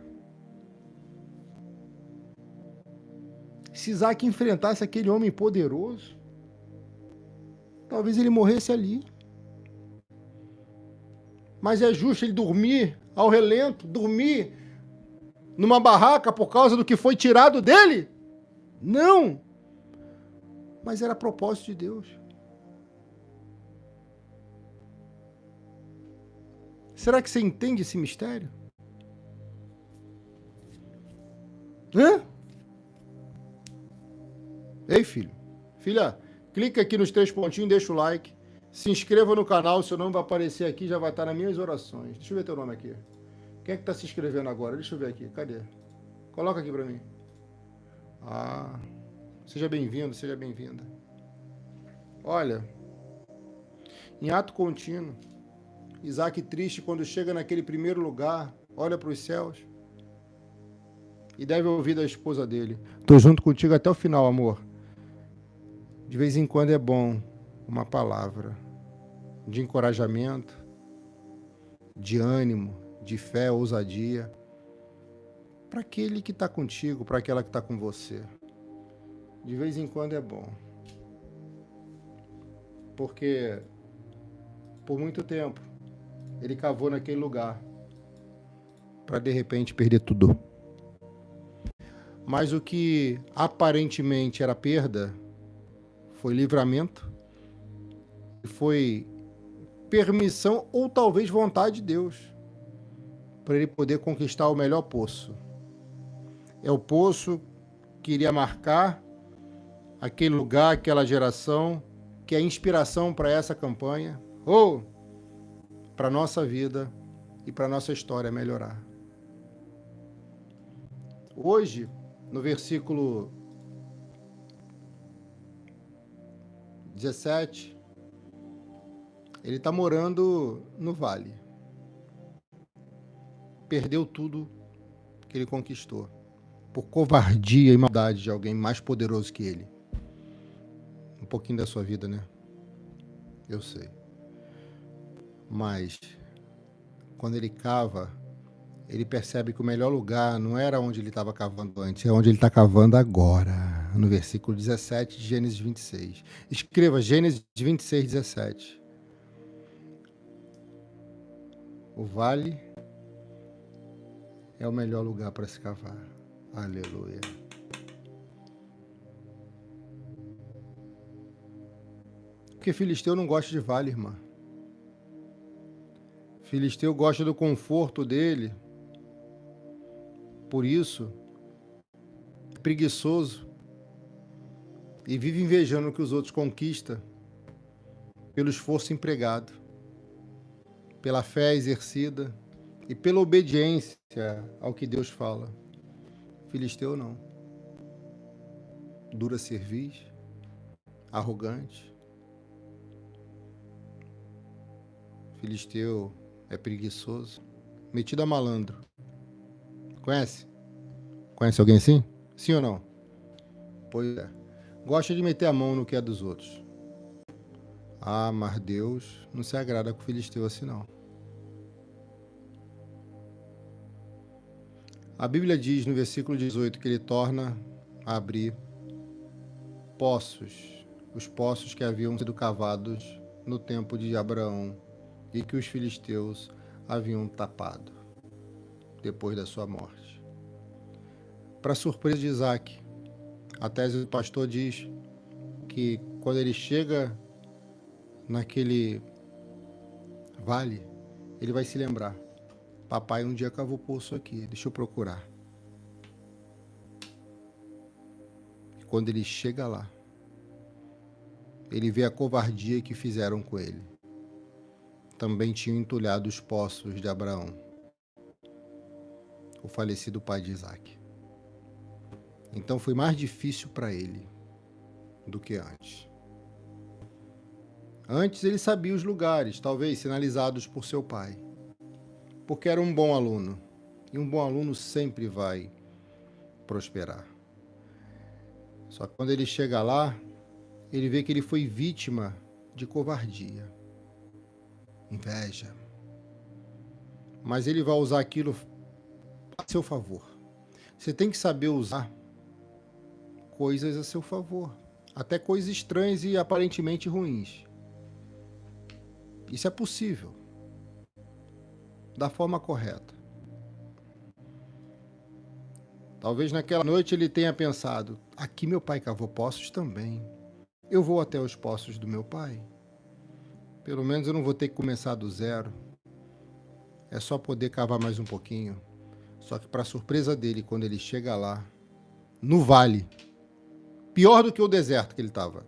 Se Isaac enfrentasse aquele homem poderoso, talvez ele morresse ali. Mas é justo ele dormir ao relento, dormir numa barraca por causa do que foi tirado dele? Não! Mas era propósito de Deus. Será que você entende esse mistério? Hã? Ei, filho. Filha, clica aqui nos 3 pontinhos, deixa o like. Se inscreva no canal, seu nome vai aparecer aqui, já vai estar nas minhas orações. Deixa eu ver teu nome aqui. Quem é que está se inscrevendo agora? Deixa eu ver aqui. Cadê? Coloca aqui para mim. Ah, seja bem-vindo, seja bem-vinda. Olha, em ato contínuo, Isaac triste quando chega naquele primeiro lugar, olha para os céus e deve ouvir da esposa dele: tô junto contigo até o final, amor. De vez em quando é bom uma palavra de encorajamento, de ânimo, de fé, ousadia, para aquele que está contigo, para aquela que está com você. De vez em quando é bom. Porque por muito tempo ele cavou naquele lugar para de repente perder tudo. Mas o que aparentemente era perda foi livramento, foi permissão ou talvez vontade de Deus para ele poder conquistar o melhor poço. É o poço que iria marcar aquele lugar, aquela geração, que é a inspiração para essa campanha, ou para a nossa vida e para a nossa história melhorar. Hoje, no versículo 17, ele está morando no vale. Perdeu tudo que ele conquistou por covardia e maldade de alguém mais poderoso que ele. Um pouquinho da sua vida, né? Eu sei. Mas quando ele cava, ele percebe que o melhor lugar não era onde ele estava cavando antes, é onde ele está cavando agora, no versículo 17 de Gênesis 26. Escreva Gênesis 26, 17. O vale é o melhor lugar para se cavar. Aleluia. Porque filisteu não gosta de vale, irmã. Filisteu gosta do conforto dele. Por isso, é preguiçoso e vive invejando o que os outros conquistam pelo esforço empregado, pela fé exercida e pela obediência ao que Deus fala. Filisteu não. Dura cerviz, arrogante. Filisteu é preguiçoso, metido a malandro. Conhece? Conhece alguém assim? Sim ou não? Pois é. Gosta de meter a mão no que é dos outros. Ah, mas Deus não se agrada com o filisteu assim não. A Bíblia diz no versículo 18 que ele torna a abrir poços, os poços que haviam sido cavados no tempo de Abraão e que os filisteus haviam tapado depois da sua morte. Para surpresa de Isaac, a tese do pastor diz que quando ele chega naquele vale, ele vai se lembrar: papai um dia cavou poço aqui, deixa eu procurar. E quando ele chega lá, ele vê a covardia que fizeram com ele. Também tinham entulhado os poços de Abraão, o falecido pai de Isaac. Então foi mais difícil para ele do que antes. Antes ele sabia os lugares, talvez sinalizados por seu pai, porque era um bom aluno. E um bom aluno sempre vai prosperar. Só que quando ele chega lá, ele vê que ele foi vítima de covardia, inveja. Mas ele vai usar aquilo a seu favor. Você tem que saber usar coisas a seu favor, até coisas estranhas e aparentemente ruins. Isso é possível, da forma correta. Talvez naquela noite ele tenha pensado: aqui meu pai cavou poços também. Eu vou até os poços do meu pai. Pelo menos eu não vou ter que começar do zero. É só poder cavar mais um pouquinho. Só que para surpresa dele, quando ele chega lá, no vale, pior do que o deserto que ele estava,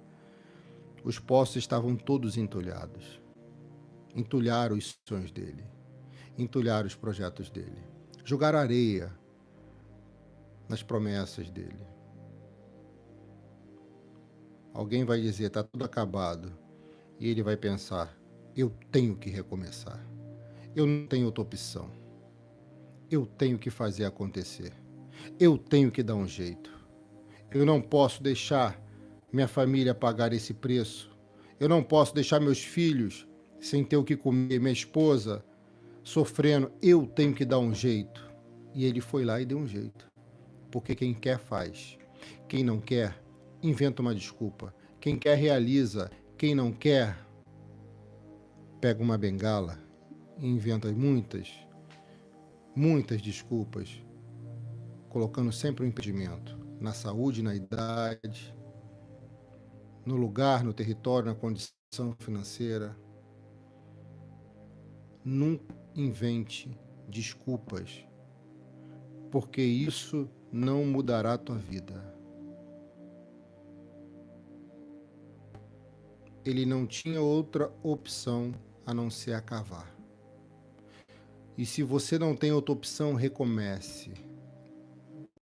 os poços estavam todos entulhados. Entulharam os sonhos dele. Entulharam os projetos dele. Jogaram areia nas promessas dele. Alguém vai dizer: está tudo acabado. E ele vai pensar: eu tenho que recomeçar. Eu não tenho outra opção. Eu tenho que fazer acontecer. Eu tenho que dar um jeito. Eu não posso deixar minha família pagar esse preço. Eu não posso deixar meus filhos sem ter o que comer, minha esposa sofrendo. Eu tenho que dar um jeito. E ele foi lá e deu um jeito. Porque quem quer faz. Quem não quer, inventa uma desculpa. Quem quer, realiza. Quem não quer, pega uma bengala e inventa muitas desculpas, colocando sempre um impedimento na saúde, na idade, no lugar, no território, na condição financeira. Nunca invente desculpas, porque isso não mudará a tua vida. Ele não tinha outra opção a não ser a cavar. E se você não tem outra opção, recomece,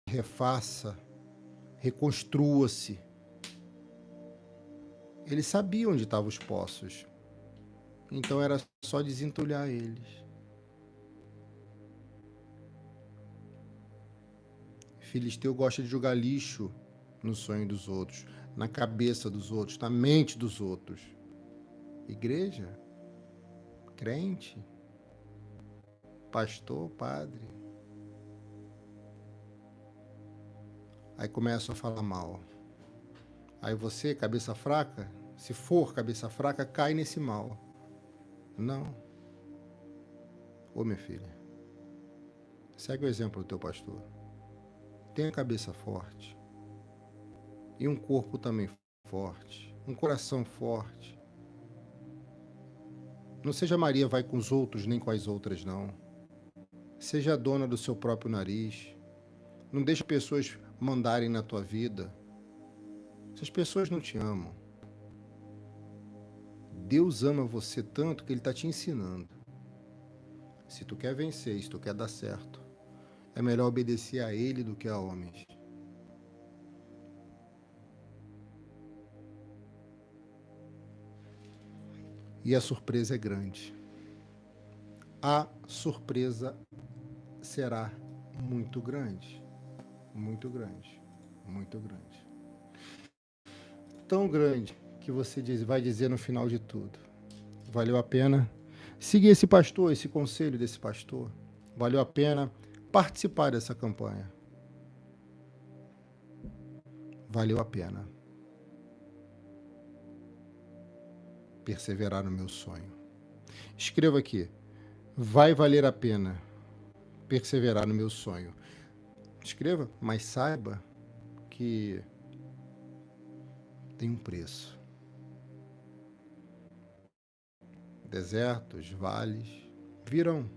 refaça, reconstrua-se. Ele sabia onde estavam os poços, então era só desentulhar eles. Filisteu gosta de jogar lixo no sonho dos outros, na cabeça dos outros, na mente dos outros. Igreja, crente, pastor, padre, Aí começa a falar mal. Aí você, cabeça fraca, se for cabeça fraca, cai nesse mal. Não. Ô, minha filha, segue o exemplo do teu pastor. Tenha a cabeça forte. E um corpo também forte. Um coração forte. Não seja Maria vai com os outros, nem com as outras, não. Seja a dona do seu próprio nariz. Não deixe pessoas mandarem na tua vida. Essas pessoas não te amam. Deus ama você tanto que Ele está te ensinando. Se tu quer vencer, se tu quer dar certo, é melhor obedecer a Ele do que a homens. E a surpresa é grande. A surpresa será muito grande. Muito grande. Muito grande. Tão grande que você vai dizer no final de tudo: valeu a pena seguir esse pastor, esse conselho desse pastor. Valeu a pena participar dessa campanha. Valeu a pena perseverar no meu sonho. Escreva aqui: vai valer a pena perseverar no meu sonho. Escreva, mas saiba que tem um preço. Desertos, vales virão,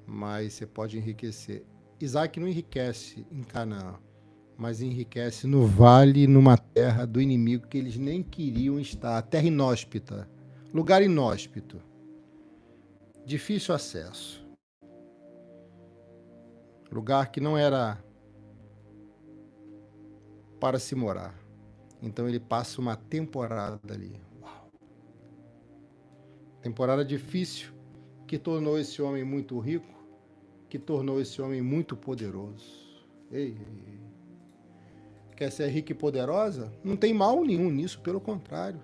mas você pode enriquecer. Isaac não enriquece em Canaã, mas enriquece no vale, numa terra do inimigo que eles nem queriam estar, terra inóspita, lugar inóspito, difícil acesso, lugar que não era para se morar. Então ele passa uma temporada ali. Uau. Temporada difícil, que tornou esse homem muito rico, que tornou esse homem muito poderoso. Ei. Quer ser rica e poderosa? Não tem mal nenhum nisso, pelo contrário.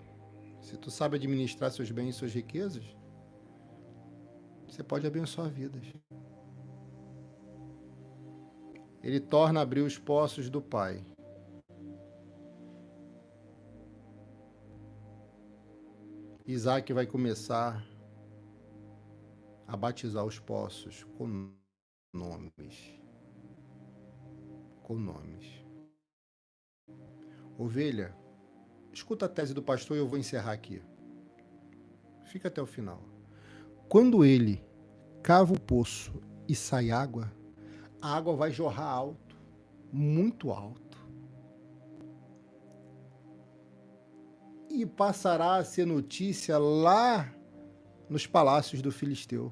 Se tu sabe administrar seus bens e suas riquezas, você pode abençoar vidas. Ele torna a abrir os poços do Pai. Isaac vai começar a batizar os poços com nomes. Com nomes. Ovelha, escuta a tese do pastor e eu vou encerrar aqui. Fica até o final. Quando ele cava o poço e sai água, a água vai jorrar alto, muito alto. E passará a ser notícia lá nos palácios do Filisteu.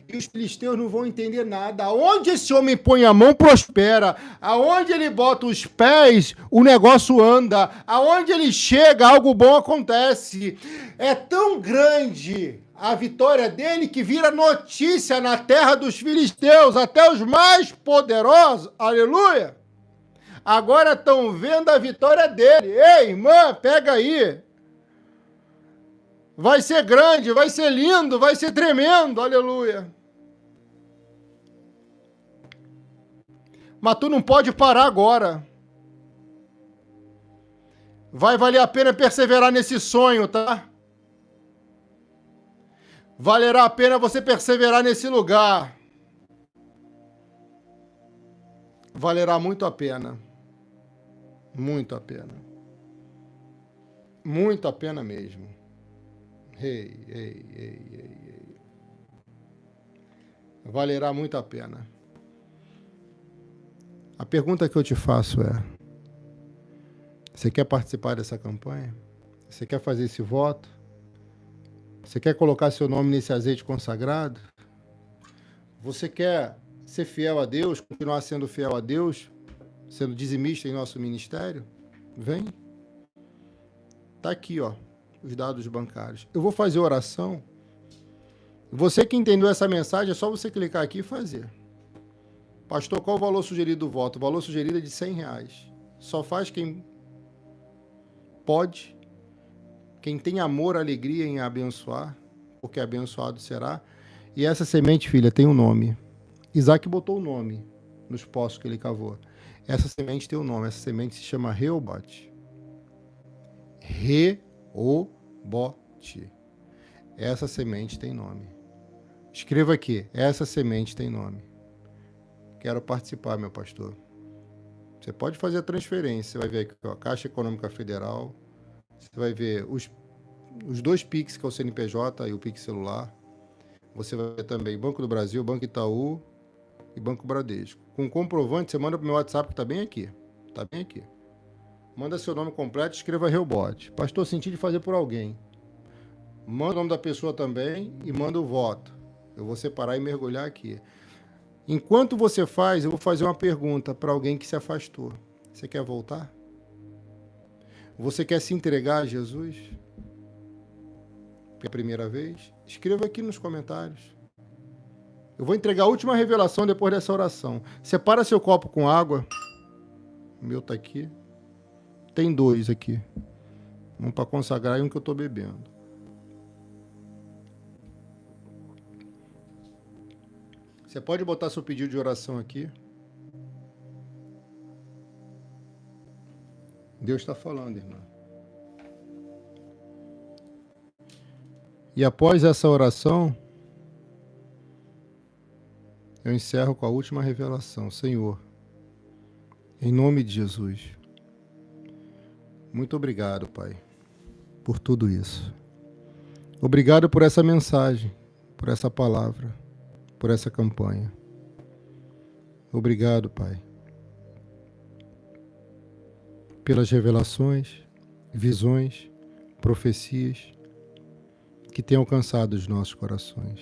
E os filisteus não vão entender nada. Aonde esse homem põe a mão, prospera. Aonde ele bota os pés, o negócio anda. Aonde ele chega, algo bom acontece. É tão grande a vitória dele que vira notícia na terra dos filisteus, até os mais poderosos. Aleluia! Agora estão vendo a vitória dele. Ei, irmã, pega aí. Vai ser grande, vai ser lindo, vai ser tremendo. Aleluia. Mas tu não pode parar agora. Vai valer a pena perseverar nesse sonho, tá? Valerá a pena você perseverar nesse lugar. Valerá muito a pena. Muito a pena. Muito a pena mesmo. Ei. Valerá muito a pena. A pergunta que eu te faço é: você quer participar dessa campanha? Você quer fazer esse voto? Você quer colocar seu nome nesse azeite consagrado? Você quer ser fiel a Deus, continuar sendo fiel a Deus, sendo dizimista em nosso ministério? Vem. Tá aqui, ó, os dados bancários. Eu vou fazer oração. Você que entendeu essa mensagem, é só você clicar aqui e fazer. Pastor, qual o valor sugerido do voto? O valor sugerido é de R$100. Só faz quem pode, quem tem amor, alegria em abençoar, porque abençoado será. E essa semente, filha, tem um nome. Isaac botou o nome nos poços que ele cavou. Essa semente tem um nome, essa semente se chama Reobote. Reobote. Essa semente tem nome. Escreva aqui, essa semente tem nome. Quero participar, meu pastor. Você pode fazer a transferência, você vai ver aqui, ó, Caixa Econômica Federal, você vai ver os 2 Pix, que é o CNPJ e o Pix celular. Você vai ver também Banco do Brasil, Banco Itaú e Banco Bradesco. Com comprovante, você manda para o meu WhatsApp, que está bem aqui. Está bem aqui. Manda seu nome completo e escreva Reobote. Pastor, senti de fazer por alguém. Manda o nome da pessoa também e manda o voto. Eu vou separar e mergulhar aqui. Enquanto você faz, eu vou fazer uma pergunta para alguém que se afastou. Você quer voltar? Você quer se entregar a Jesus? Pela primeira vez? Escreva aqui nos comentários. Eu vou entregar a última revelação depois dessa oração. Separa seu copo com água. O meu tá aqui. Tem 2 aqui. Um para consagrar e um que eu estou bebendo. Você pode botar seu pedido de oração aqui. Deus está falando, irmã. E após essa oração, eu encerro com a última revelação. Senhor, em nome de Jesus, muito obrigado, Pai, por tudo isso. Obrigado por essa mensagem, por essa palavra, por essa campanha. Obrigado, Pai, pelas revelações, visões, profecias que têm alcançado os nossos corações.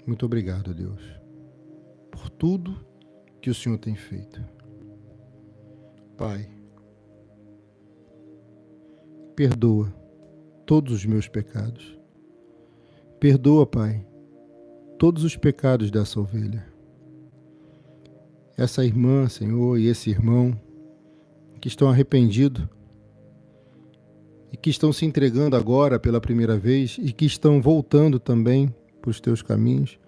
Muito obrigado, Deus, por tudo que o Senhor tem feito. Pai, perdoa todos os meus pecados. Perdoa, Pai, todos os pecados dessa ovelha. Essa irmã, Senhor, e esse irmão que estão arrependidos e que estão se entregando agora pela primeira vez e que estão voltando também para os teus caminhos,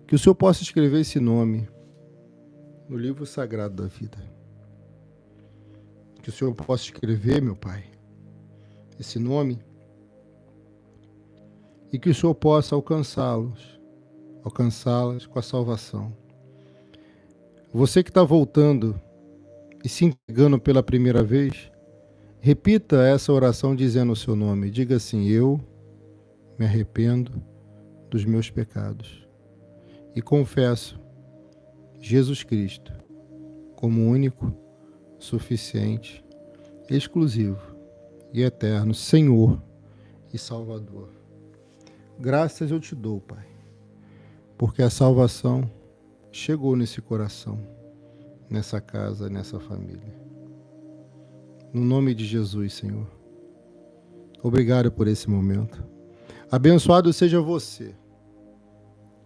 que o Senhor possa escrever esse nome no livro sagrado da vida. Que o Senhor possa escrever, meu Pai, esse nome e que o Senhor possa alcançá-las com a salvação. Você que está voltando e se entregando pela primeira vez, repita essa oração dizendo o seu nome. Diga assim: eu me arrependo dos meus pecados e confesso Jesus Cristo como único, suficiente, exclusivo e eterno Senhor e Salvador. Graças eu te dou, Pai, porque a salvação chegou nesse coração, nessa casa, nessa família. No nome de Jesus, Senhor. Obrigado por esse momento. Abençoado seja você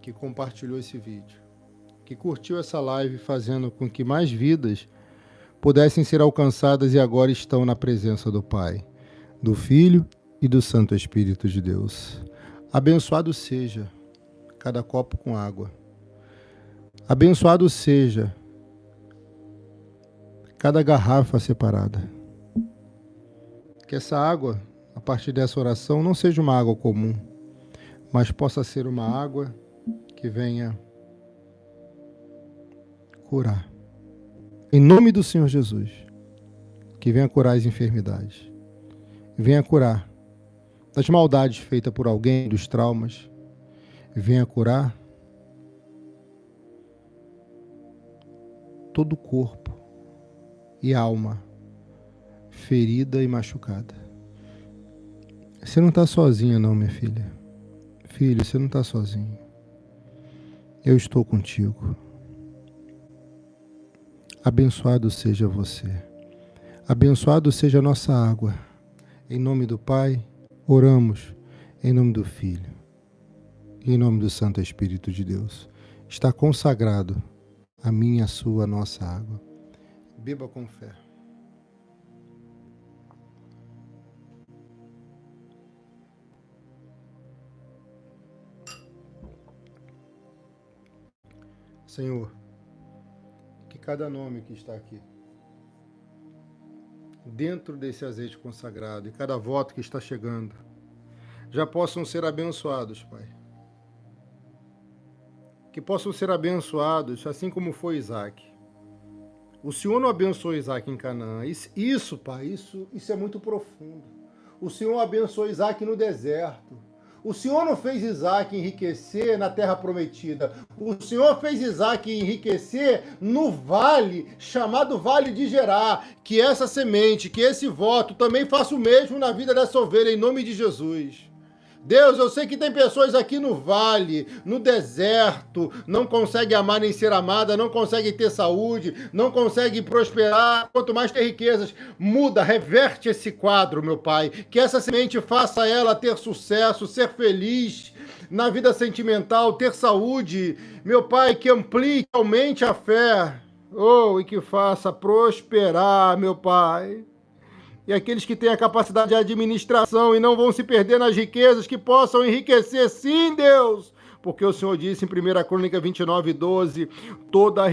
que compartilhou esse vídeo, que curtiu essa live, fazendo com que mais vidas pudessem ser alcançadas e agora estão na presença do Pai, do Filho e do Santo Espírito de Deus. Abençoado seja cada copo com água. Abençoado seja cada garrafa separada. Que essa água, a partir dessa oração, não seja uma água comum, mas possa ser uma água que venha curar. Em nome do Senhor Jesus, que venha curar as enfermidades. Venha curar das maldades feitas por alguém, dos traumas. Venha curar todo o corpo e alma ferida e machucada. Você não está sozinha não, minha filha. Filho, você não está sozinho. Eu estou contigo. Abençoado seja você. Abençoado seja a nossa água. Em nome do Pai, oramos. Em nome do Filho. E em nome do Santo Espírito de Deus. Está consagrado a minha, a sua, a nossa água. Beba com fé. Senhor, que cada nome que está aqui, dentro desse azeite consagrado, e cada voto que está chegando, já possam ser abençoados, Pai. Que possam ser abençoados, assim como foi Isaac. O Senhor não abençoou Isaac em Canaã. Isso, Pai, isso é muito profundo. O Senhor abençoou Isaac no deserto. O Senhor não fez Isaac enriquecer na terra prometida. O Senhor fez Isaac enriquecer no vale, chamado Vale de Gerar. Que essa semente, que esse voto também faça o mesmo na vida dessa ovelha, em nome de Jesus. Deus, eu sei que tem pessoas aqui no vale, no deserto, não conseguem amar nem ser amada, não conseguem ter saúde, não conseguem prosperar, quanto mais ter riquezas. Muda, reverte esse quadro, meu Pai, que essa semente faça ela ter sucesso, ser feliz na vida sentimental, ter saúde. Meu Pai, que amplie, que aumente a fé, e que faça prosperar, meu Pai. E aqueles que têm a capacidade de administração e não vão se perder nas riquezas, que possam enriquecer, sim, Deus. Porque o Senhor disse em 1 Crônica 29:12, toda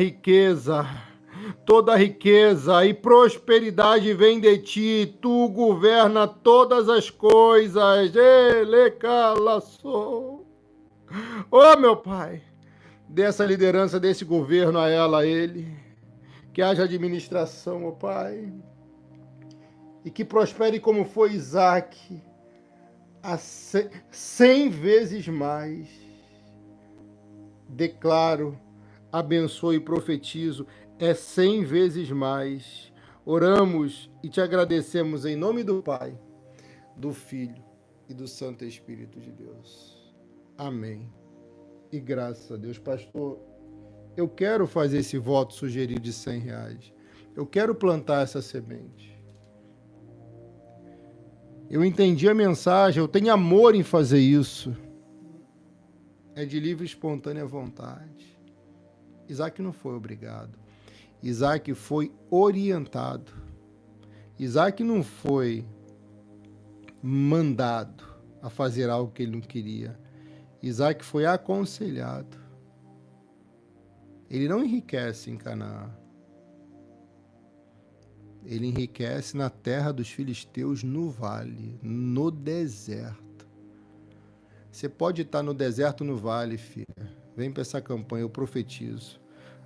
riqueza e prosperidade vem de ti, tu governa todas as coisas. Ele calaçou. Meu Pai, dê essa liderança desse governo a ela, a ele. Que haja administração, Pai. E que prospere como foi Isaac, a 100 vezes mais. Declaro, abençoo e profetizo, 100 vezes mais. Oramos e te agradecemos em nome do Pai, do Filho e do Santo Espírito de Deus. Amém. E graças a Deus, pastor, eu quero fazer esse voto sugerido de R$100. Eu quero plantar essa semente. Eu entendi a mensagem, eu tenho amor em fazer isso. É de livre e espontânea vontade. Isaac não foi obrigado. Isaac foi orientado. Isaac não foi mandado a fazer algo que ele não queria. Isaac foi aconselhado. Ele não enriquece em Canaã. Ele enriquece na terra dos filisteus, no vale, no deserto. Você pode estar no deserto, no vale, filha. Vem para essa campanha, eu profetizo.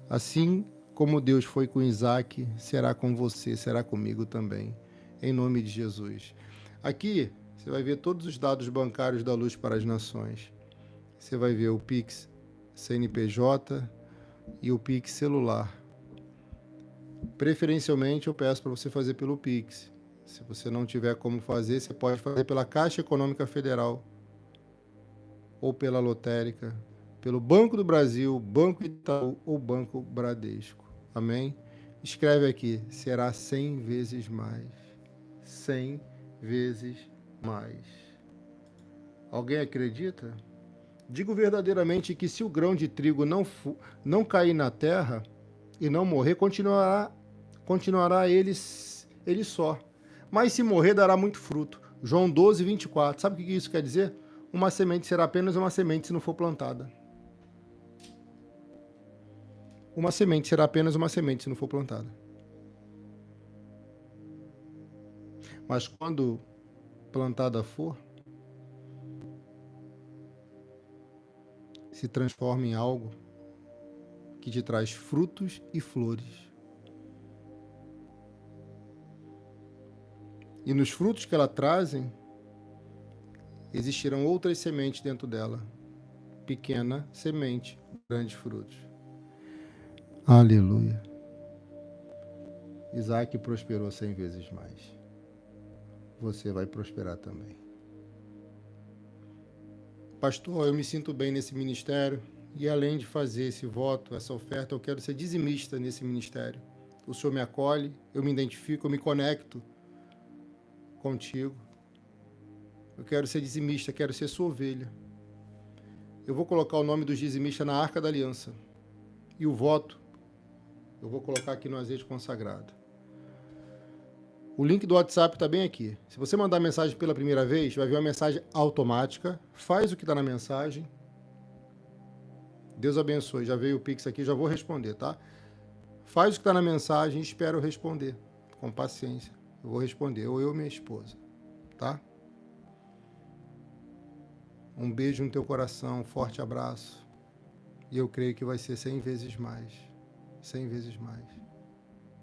Assim como Deus foi com Isaac, será com você, será comigo também. Em nome de Jesus. Aqui, você vai ver todos os dados bancários da Luz para as Nações. Você vai ver o Pix CNPJ e o Pix celular. Preferencialmente, eu peço para você fazer pelo Pix. Se você não tiver como fazer, você pode fazer pela Caixa Econômica Federal ou pela Lotérica, pelo Banco do Brasil, Banco Itaú ou Banco Bradesco. Amém? Escreve aqui, será 100 vezes mais. 100 vezes mais. Alguém acredita? Digo verdadeiramente que se o grão de trigo não cair na terra e não morrer, continuará ele só. Mas se morrer, dará muito fruto. João 12:24. Sabe o que isso quer dizer? Uma semente será apenas uma semente se não for plantada. Uma semente será apenas uma semente se não for plantada. Mas quando plantada for, se transforma em algo que te traz frutos e flores. E nos frutos que ela trazem, existirão outras sementes dentro dela. Pequena semente, grandes frutos. Aleluia. Isaac prosperou 100 vezes mais. Você vai prosperar também. Pastor, eu me sinto bem nesse ministério e além de fazer esse voto, essa oferta, eu quero ser dizimista nesse ministério. O Senhor me acolhe, eu me identifico, eu me conecto contigo. Eu quero ser dizimista, quero ser sua ovelha. Eu vou colocar o nome dos dizimistas na Arca da Aliança. E o voto, eu vou colocar aqui no azeite consagrado. O link do WhatsApp está bem aqui. Se você mandar mensagem pela primeira vez, vai vir uma mensagem automática. Faz o que está na mensagem. Deus abençoe. Já veio o Pix aqui, já vou responder, tá? Faz o que está na mensagem e espera eu responder. Com paciência. Eu vou responder. Ou eu ou minha esposa. Tá? Um beijo no teu coração. Um forte abraço. E eu creio que vai ser 100 vezes mais. 100 vezes mais.